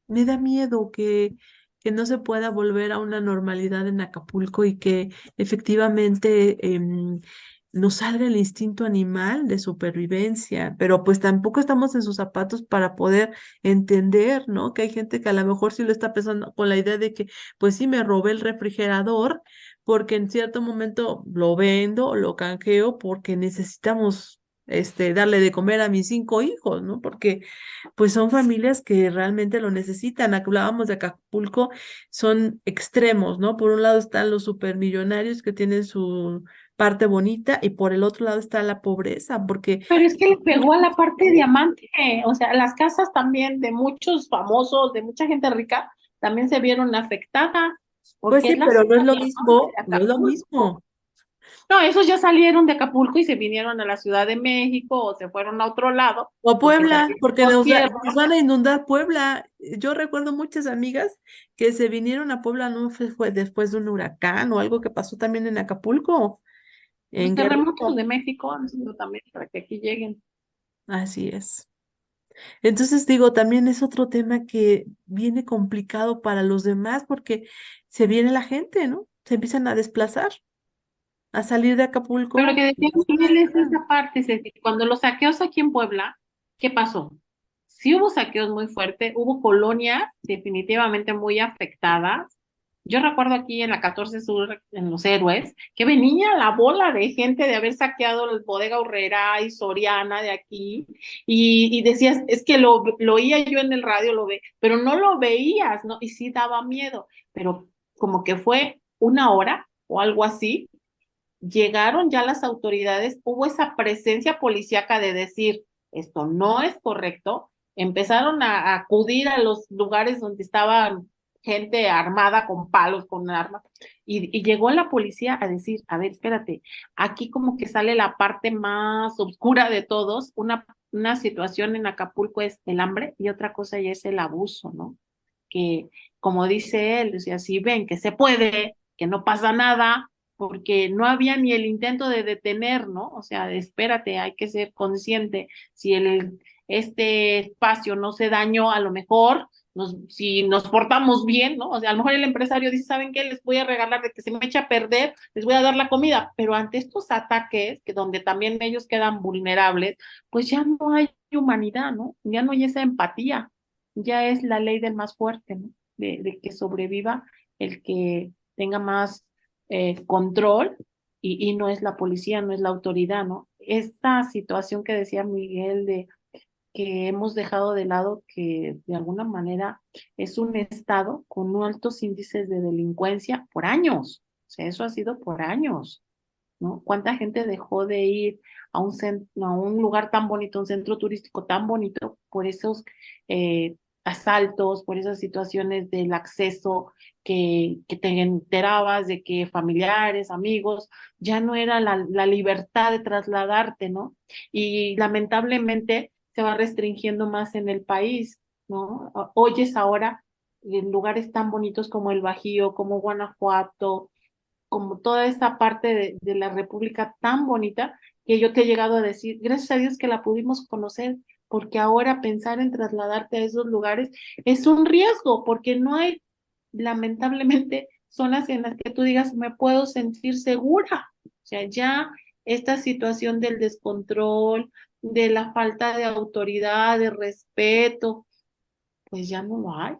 me da miedo que no se pueda volver a una normalidad en Acapulco y que efectivamente nos salga el instinto animal de supervivencia, pero pues tampoco estamos en sus zapatos para poder entender, ¿no? Que hay gente que a lo mejor sí lo está pensando con la idea de que, pues sí, me robé el refrigerador porque en cierto momento lo vendo o lo canjeo porque necesitamos. darle de comer a mis 5 hijos, ¿no? Porque pues son familias que realmente lo necesitan. Hablábamos de Acapulco, son extremos, ¿no? Por un lado están los supermillonarios que tienen su parte bonita y por el otro lado está la pobreza, porque Pero es que le pegó a la parte diamante, o sea, las casas también de muchos famosos, de mucha gente rica, también se vieron afectadas, pues porque sí, es la pero no es zona lo diamante mismo, de no es lo Acapulco. mismo. No, esos ya salieron de Acapulco y se vinieron a la Ciudad de México o se fueron a otro lado O porque se Puebla, porque arriesgó tierra. nos van a inundar Puebla. Yo recuerdo muchas amigas que se vinieron a Puebla, no fue después de un huracán o algo que pasó también en Acapulco, Los en terremotos Guerrero. de México han sido también para que aquí lleguen. Así es. Entonces digo, también es otro tema que viene complicado para los demás porque se viene la gente, ¿no? Se empiezan a desplazar, a salir de Pero lo Acapulco. que decía Miguel es esa parte, Ceci, cuando los saqueos aquí en Puebla, ¿qué pasó? Sí hubo saqueos muy fuertes, hubo colonias definitivamente muy afectadas. Yo recuerdo aquí en la 14 Sur, en Los Héroes, que venía la bola de gente de haber saqueado el Bodega Aurrera y Soriana de aquí, y decías, es que lo oía yo en el radio, lo ve, pero no lo veías, ¿no? Y sí daba miedo, pero como que fue una hora o algo así, llegaron ya las autoridades, hubo esa presencia policíaca de decir, esto no es correcto, empezaron a acudir a los lugares donde estaban gente armada con palos, con armas, y llegó la policía a decir, a ver, espérate, aquí como que sale la parte más oscura de todos, una situación en Acapulco es el hambre y otra cosa ya es el abuso, ¿no? Que como dice él, o sea, si ven que se puede, que no pasa nada, porque no había ni el intento de detener, ¿no? O sea, espérate, hay que ser consciente. Si este espacio no se dañó, a lo mejor, si nos portamos bien, ¿no? O sea, a lo mejor el empresario dice, ¿saben qué? Les voy a regalar de que se me echa a perder, les voy a dar la comida, pero ante estos ataques, que donde también ellos quedan vulnerables, pues ya no hay humanidad, ¿no? Ya no hay esa empatía, ya es la ley del más fuerte, ¿no? De que sobreviva el que tenga más control y no es la policía, no es la autoridad, ¿no? Esta situación que decía Miguel de que hemos dejado de lado que de alguna manera es un estado con altos índices de delincuencia por años, o sea, eso ha sido por años, ¿no? ¿Cuánta gente dejó de ir a un lugar tan bonito, un centro turístico tan bonito por esos asaltos, por esas situaciones del acceso que te enterabas de que familiares, amigos, ya no era la libertad de trasladarte, ¿no? Y lamentablemente se va restringiendo más en el país, ¿no? Oyes ahora en lugares tan bonitos como el Bajío, como Guanajuato, como toda esta parte de la República tan bonita que yo te he llegado a decir, gracias a Dios que la pudimos conocer, porque ahora pensar en trasladarte a esos lugares es un riesgo, porque no hay, lamentablemente, zonas en las que tú digas, me puedo sentir segura. O sea, ya esta situación del descontrol, de la falta de autoridad, de respeto, pues ya no lo hay.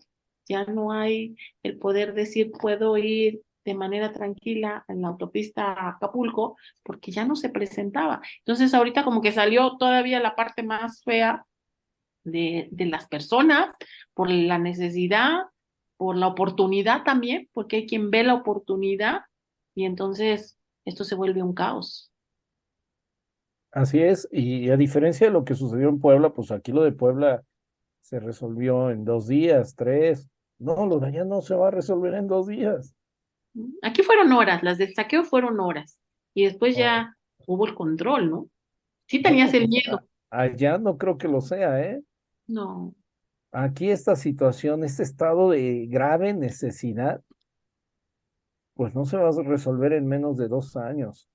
Ya no hay el poder decir puedo ir de manera tranquila en la autopista a Acapulco, porque ya no se presentaba. Entonces ahorita como que salió todavía la parte más fea de las personas por la necesidad, por la oportunidad también, porque hay quien ve la oportunidad y entonces esto se vuelve un caos. Así es, y a diferencia de lo que sucedió en Puebla, pues aquí lo de Puebla se resolvió en 2 días, tres. No, lo de allá no se va a resolver en 2 días. Aquí fueron horas, las del saqueo fueron horas y después No, ya hubo el control, ¿no? Sí bueno, tenías el pues miedo. allá no creo que lo sea, ¿eh? No, Aquí esta situación, este estado de grave necesidad, pues no se va a resolver en menos de 2 años.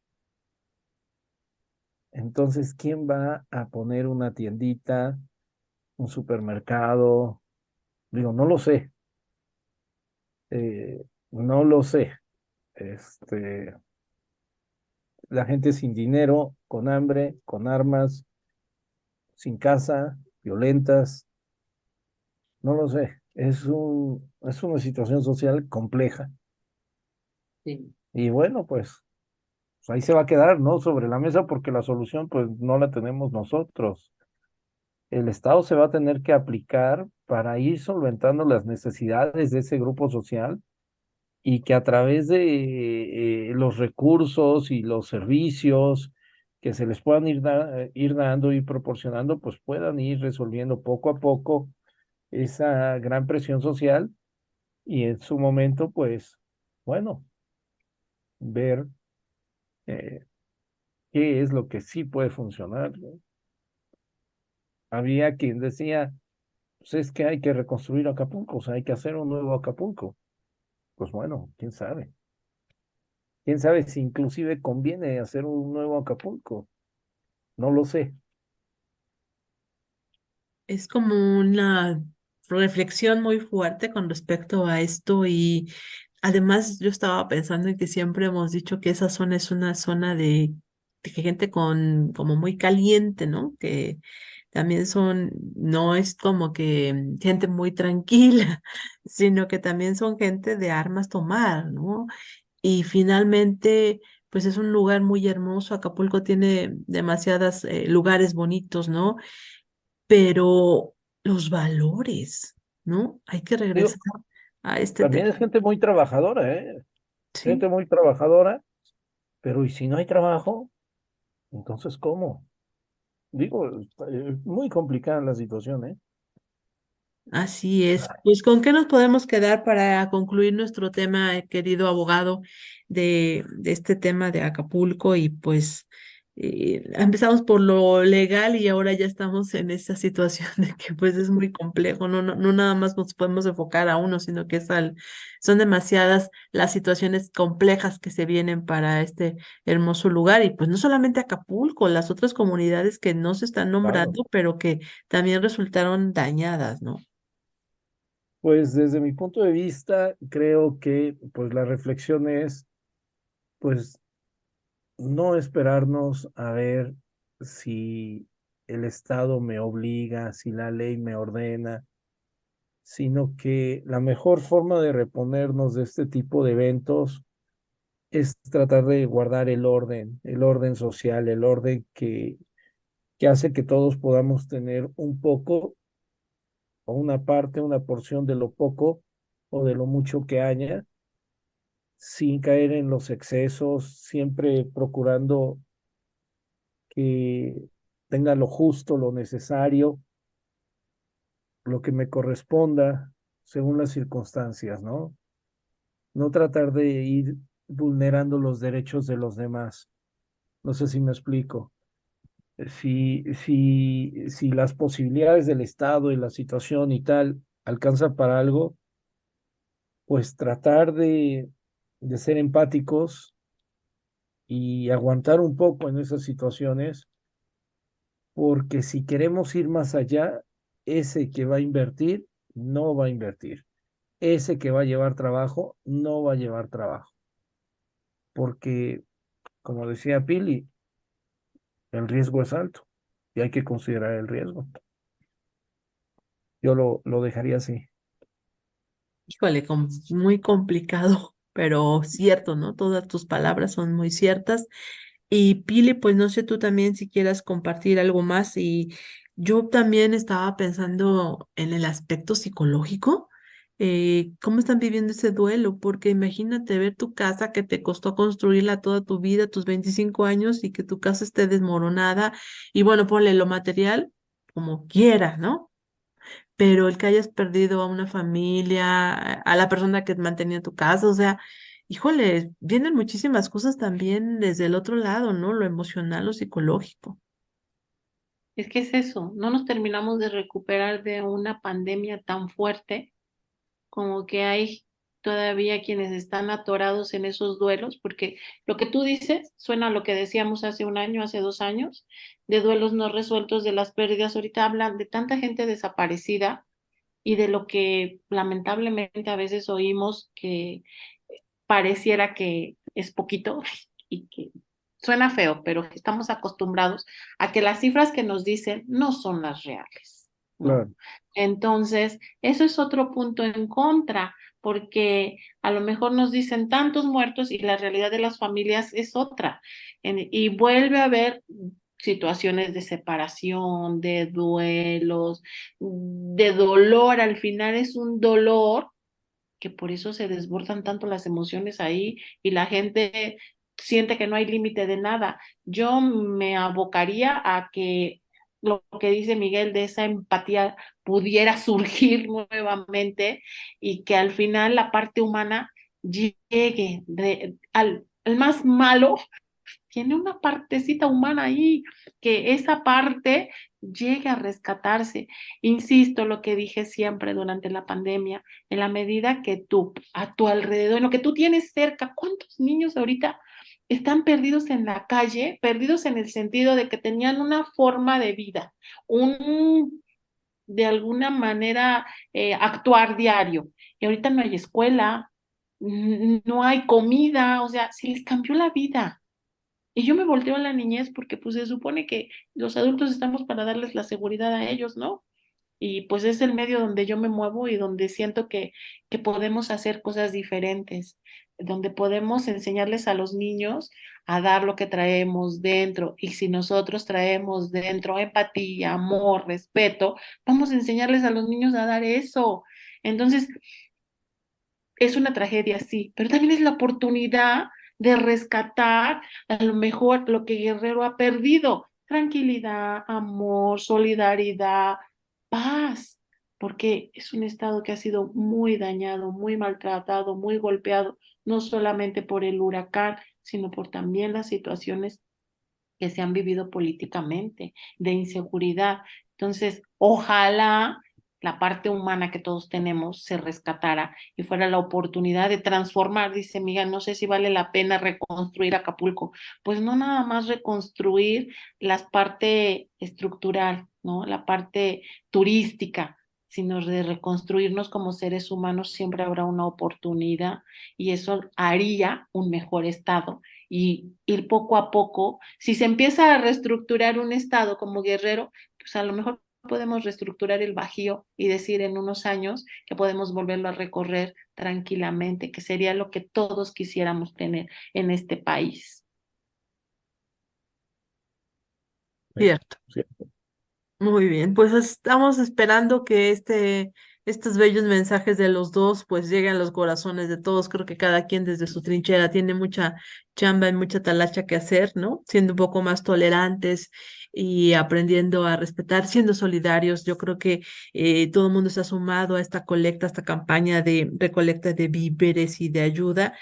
Entonces, ¿quién va a poner una tiendita, un supermercado? Digo, no lo sé, no lo sé. Este, la gente sin dinero, con hambre, con armas, sin casa, violentas, no lo sé. Es una situación social compleja. sí. Y bueno, pues pues ahí se va a quedar, ¿no? Sobre la mesa porque la solución pues no la tenemos nosotros. El Estado se va a tener que aplicar para ir solventando las necesidades de ese grupo social y que a través de los recursos y los servicios que se les puedan ir dando y proporcionando, pues puedan ir resolviendo poco a poco esa gran presión social y en su momento, pues, bueno, ver eh, qué es lo que sí puede funcionar, ¿no? Había quien decía, pues es que hay que reconstruir Acapulco, o sea, hay que hacer un nuevo Acapulco. Pues bueno, quién sabe. Quién sabe si inclusive conviene hacer un nuevo Acapulco. No lo sé. Es como una reflexión muy fuerte con respecto a esto y además yo estaba pensando en que siempre hemos dicho que esa zona es una zona de gente con como muy caliente, ¿no? Que también son, no es como que gente muy tranquila, sino que también son gente de armas tomar, ¿no? Y finalmente, pues es un lugar muy hermoso. Acapulco tiene demasiados lugares bonitos, ¿no? Pero los valores, ¿no? Hay que Digo, regresar a este también tema. es gente muy trabajadora, ¿eh? Sí, Gente muy trabajadora, pero ¿y si no hay trabajo? Entonces, ¿cómo? Digo, muy complicada la situación, ¿eh? así es. Pues, ¿con qué nos podemos quedar para concluir nuestro tema, querido abogado, de este tema de Acapulco? Y pues empezamos por lo legal y ahora ya estamos en esta situación de que pues es muy complejo. No nada más nos podemos enfocar a uno, sino que son demasiadas las situaciones complejas que se vienen para este hermoso lugar. Y pues no solamente Acapulco, las otras comunidades que no se están Claro. nombrando, pero que también resultaron dañadas, ¿no? Pues desde mi punto de vista, creo que pues la reflexión es, pues no esperarnos a ver si el Estado me obliga, si la ley me ordena, sino que la mejor forma de reponernos de este tipo de eventos es tratar de guardar el orden social, el orden que hace que todos podamos tener un poco o una parte, una porción de lo poco o de lo mucho que haya, sin caer en los excesos, siempre procurando que tenga lo justo, lo necesario, lo que me corresponda según las circunstancias, ¿no? No tratar de ir vulnerando los derechos de los demás. No sé si me explico. Si las posibilidades del Estado y la situación y tal alcanzan para algo, pues tratar de ser empáticos y aguantar un poco en esas situaciones, porque si queremos ir más allá, ese que va a invertir no va a invertir. Ese que va a llevar trabajo no va a llevar trabajo, porque, como decía Pili, el riesgo es alto y hay que considerar el riesgo. Yo lo dejaría así. Híjole, muy complicado, pero cierto, ¿no? Todas tus palabras son muy ciertas. Y Pili, pues no sé tú también si quieras compartir algo más. Y yo también estaba pensando en el aspecto psicológico, cómo están viviendo ese duelo, porque imagínate ver tu casa que te costó construirla toda tu vida, tus 25 años, y que tu casa esté desmoronada. Y bueno, ponle lo material como quiera, ¿no? Pero el que hayas perdido a una familia, a la persona que mantenía tu casa, o sea, híjole, vienen muchísimas cosas también desde el otro lado, ¿no? Lo emocional, lo psicológico. Es que es eso, no nos terminamos de recuperar de una pandemia tan fuerte como que hay todavía quienes están atorados en esos duelos, porque lo que tú dices suena a lo que decíamos hace un año, hace 2 años, de duelos no resueltos, de las pérdidas. Ahorita hablan de tanta gente desaparecida y de lo que lamentablemente a veces oímos que pareciera que es poquito y que suena feo, pero estamos acostumbrados a que las cifras que nos dicen no son las reales, ¿no? Claro, Entonces, eso es otro punto en contra, porque a lo mejor nos dicen tantos muertos y la realidad de las familias es otra. Y vuelve a haber situaciones de separación, de duelos, de dolor. Al final es un dolor que por eso se desbordan tanto las emociones ahí y la gente siente que no hay límite de nada. Yo me abocaría a que lo que dice Miguel de esa empatía pudiera surgir nuevamente y que al final la parte humana llegue al más malo, tiene una partecita humana ahí, que esa parte llegue a rescatarse. Insisto, lo que dije siempre durante la pandemia, en la medida que tú, a tu alrededor, en lo que tú tienes cerca, ¿cuántos niños ahorita están perdidos en la calle? Perdidos en el sentido de que tenían una forma de vida, de alguna manera, actuar diario. Y ahorita no hay escuela, no hay comida, o sea, se les cambió la vida. Y yo me volteo a la niñez porque pues se supone que los adultos estamos para darles la seguridad a ellos, ¿no? Y pues es el medio donde yo me muevo y donde siento que podemos hacer cosas diferentes, donde podemos enseñarles a los niños a dar lo que traemos dentro. Y si nosotros traemos dentro empatía, amor, respeto, vamos a enseñarles a los niños a dar eso. Entonces, es una tragedia, sí, pero también es la oportunidad de rescatar a lo mejor lo que Guerrero ha perdido: tranquilidad, amor, solidaridad, paz, porque es un estado que ha sido muy dañado, muy maltratado, muy golpeado, no solamente por el huracán, sino por también las situaciones que se han vivido políticamente, de inseguridad. Entonces, ojalá la parte humana que todos tenemos se rescatara y fuera la oportunidad de transformar. Dice Miguel, no sé si vale la pena reconstruir Acapulco. Pues no nada más reconstruir la parte estructural, ¿no? La parte turística, sino de reconstruirnos como seres humanos. Siempre habrá una oportunidad y eso haría un mejor estado y ir poco a poco. Si se empieza a reestructurar un estado como Guerrero, pues a lo mejor podemos reestructurar el Bajío y decir en unos años que podemos volverlo a recorrer tranquilamente, que sería lo que todos quisiéramos tener en este país. Cierto. Sí. Muy bien, pues estamos esperando que estos bellos mensajes de los dos pues lleguen a los corazones de todos. Creo que cada quien desde su trinchera tiene mucha chamba y mucha talacha que hacer, ¿no? Siendo un poco más tolerantes y aprendiendo a respetar, siendo solidarios. Yo creo que todo el mundo está sumado a esta colecta, a esta campaña de recolecta de víveres y de ayuda,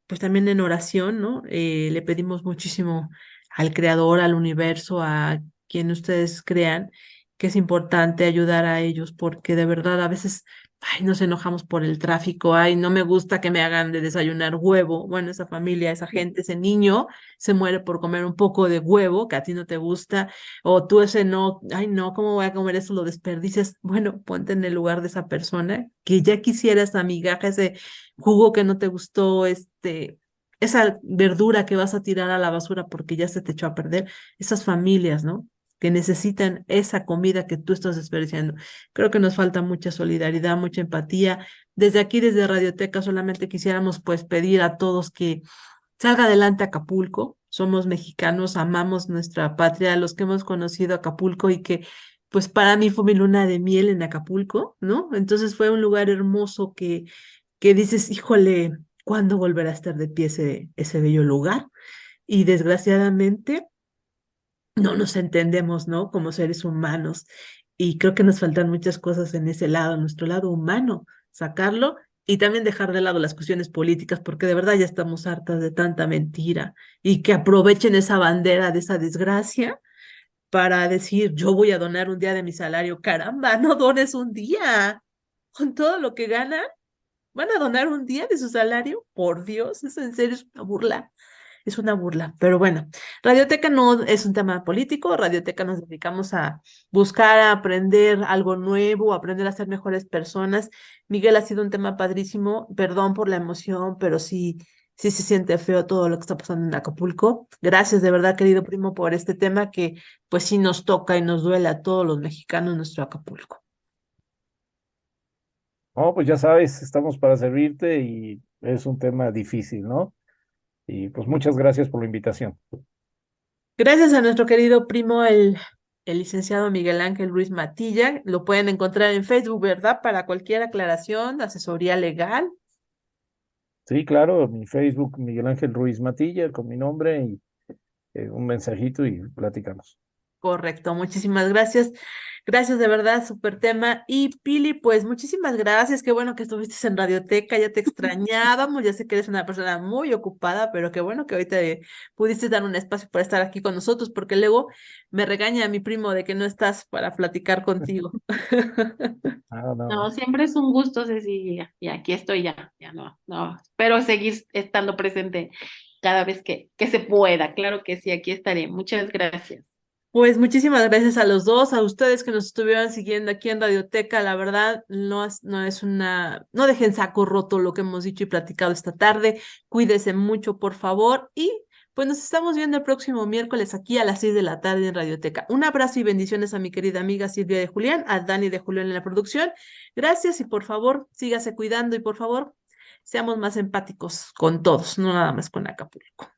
pues también en oración, ¿no? Le pedimos muchísimo al Creador, al universo, a quien ustedes crean, que es importante ayudar a ellos, porque de verdad a veces, ay, nos enojamos por el tráfico, ay, no me gusta que me hagan de desayunar huevo. Bueno, esa familia, esa gente, ese niño se muere por comer un poco de huevo que a ti no te gusta, o tú ese no, ay, no, ¿cómo voy a comer eso? Lo desperdicias. Bueno, ponte en el lugar de esa persona que ya quisiera esa migaja, ese jugo que no te gustó, esa verdura que vas a tirar a la basura porque ya se te echó a perder, esas familias, ¿no? Que necesitan esa comida que tú estás desperdiciando. Creo que nos falta mucha solidaridad, mucha empatía. Desde aquí, desde Radioteca, solamente quisiéramos pues pedir a todos que salga adelante Acapulco. Somos mexicanos, amamos nuestra patria, los que hemos conocido Acapulco y que pues para mí fue mi luna de miel en Acapulco, ¿no? Entonces fue un lugar hermoso que dices, híjole, ¿cuándo volverá a estar de pie ese bello lugar? Y desgraciadamente no nos entendemos, ¿no? Como seres humanos. Y creo que nos faltan muchas cosas en ese lado, nuestro lado humano, sacarlo y también dejar de lado las cuestiones políticas, porque de verdad ya estamos hartas de tanta mentira y que aprovechen esa bandera de esa desgracia para decir, yo voy a donar un día de mi salario. Caramba, no dones un día. Con todo lo que ganan, ¿van a donar un día de su salario? Por Dios, eso en serio es una burla. Es una burla, pero bueno, Radioteca no es un tema político. Radioteca nos dedicamos a buscar, a aprender algo nuevo, a aprender a ser mejores personas. Miguel, ha sido un tema padrísimo, perdón por la emoción, pero sí, sí se siente feo todo lo que está pasando en Acapulco. Gracias de verdad, querido primo, por este tema que pues sí nos toca y nos duele a todos los mexicanos nuestro Acapulco. No, pues ya sabes, estamos para servirte y es un tema difícil, ¿no? Y pues muchas gracias por la invitación. Gracias a nuestro querido primo, el licenciado Miguel Ángel Ruiz Matilla. Lo pueden encontrar en Facebook, ¿verdad? Para cualquier aclaración, asesoría legal. Sí, claro, mi Facebook, Miguel Ángel Ruiz Matilla, con mi nombre y un mensajito y platicamos. Correcto, muchísimas gracias. Gracias de verdad, súper tema. Y Pili, pues muchísimas gracias. Qué bueno que estuviste en Radioteca, ya te extrañábamos, ya sé que eres una persona muy ocupada, pero qué bueno que ahorita pudiste dar un espacio para estar aquí con nosotros, porque luego me regaña mi primo de que no estás para platicar contigo. Ah, no, No, no. siempre es un gusto, Cecilia, y aquí estoy ya no. Espero seguir estando presente cada vez que se pueda. Claro que sí, aquí estaré. Muchas gracias. Pues muchísimas gracias a los dos, a ustedes que nos estuvieron siguiendo aquí en Radioteca. La verdad, no dejen saco roto lo que hemos dicho y platicado esta tarde. Cuídese mucho, por favor. Y pues nos estamos viendo el próximo miércoles aquí a las 6 de la tarde en Radioteca. Un abrazo y bendiciones a mi querida amiga Silvia de Julián, a Dani de Julián en la producción. Gracias y por favor, sígase cuidando y por favor, seamos más empáticos con todos, no nada más con Acapulco.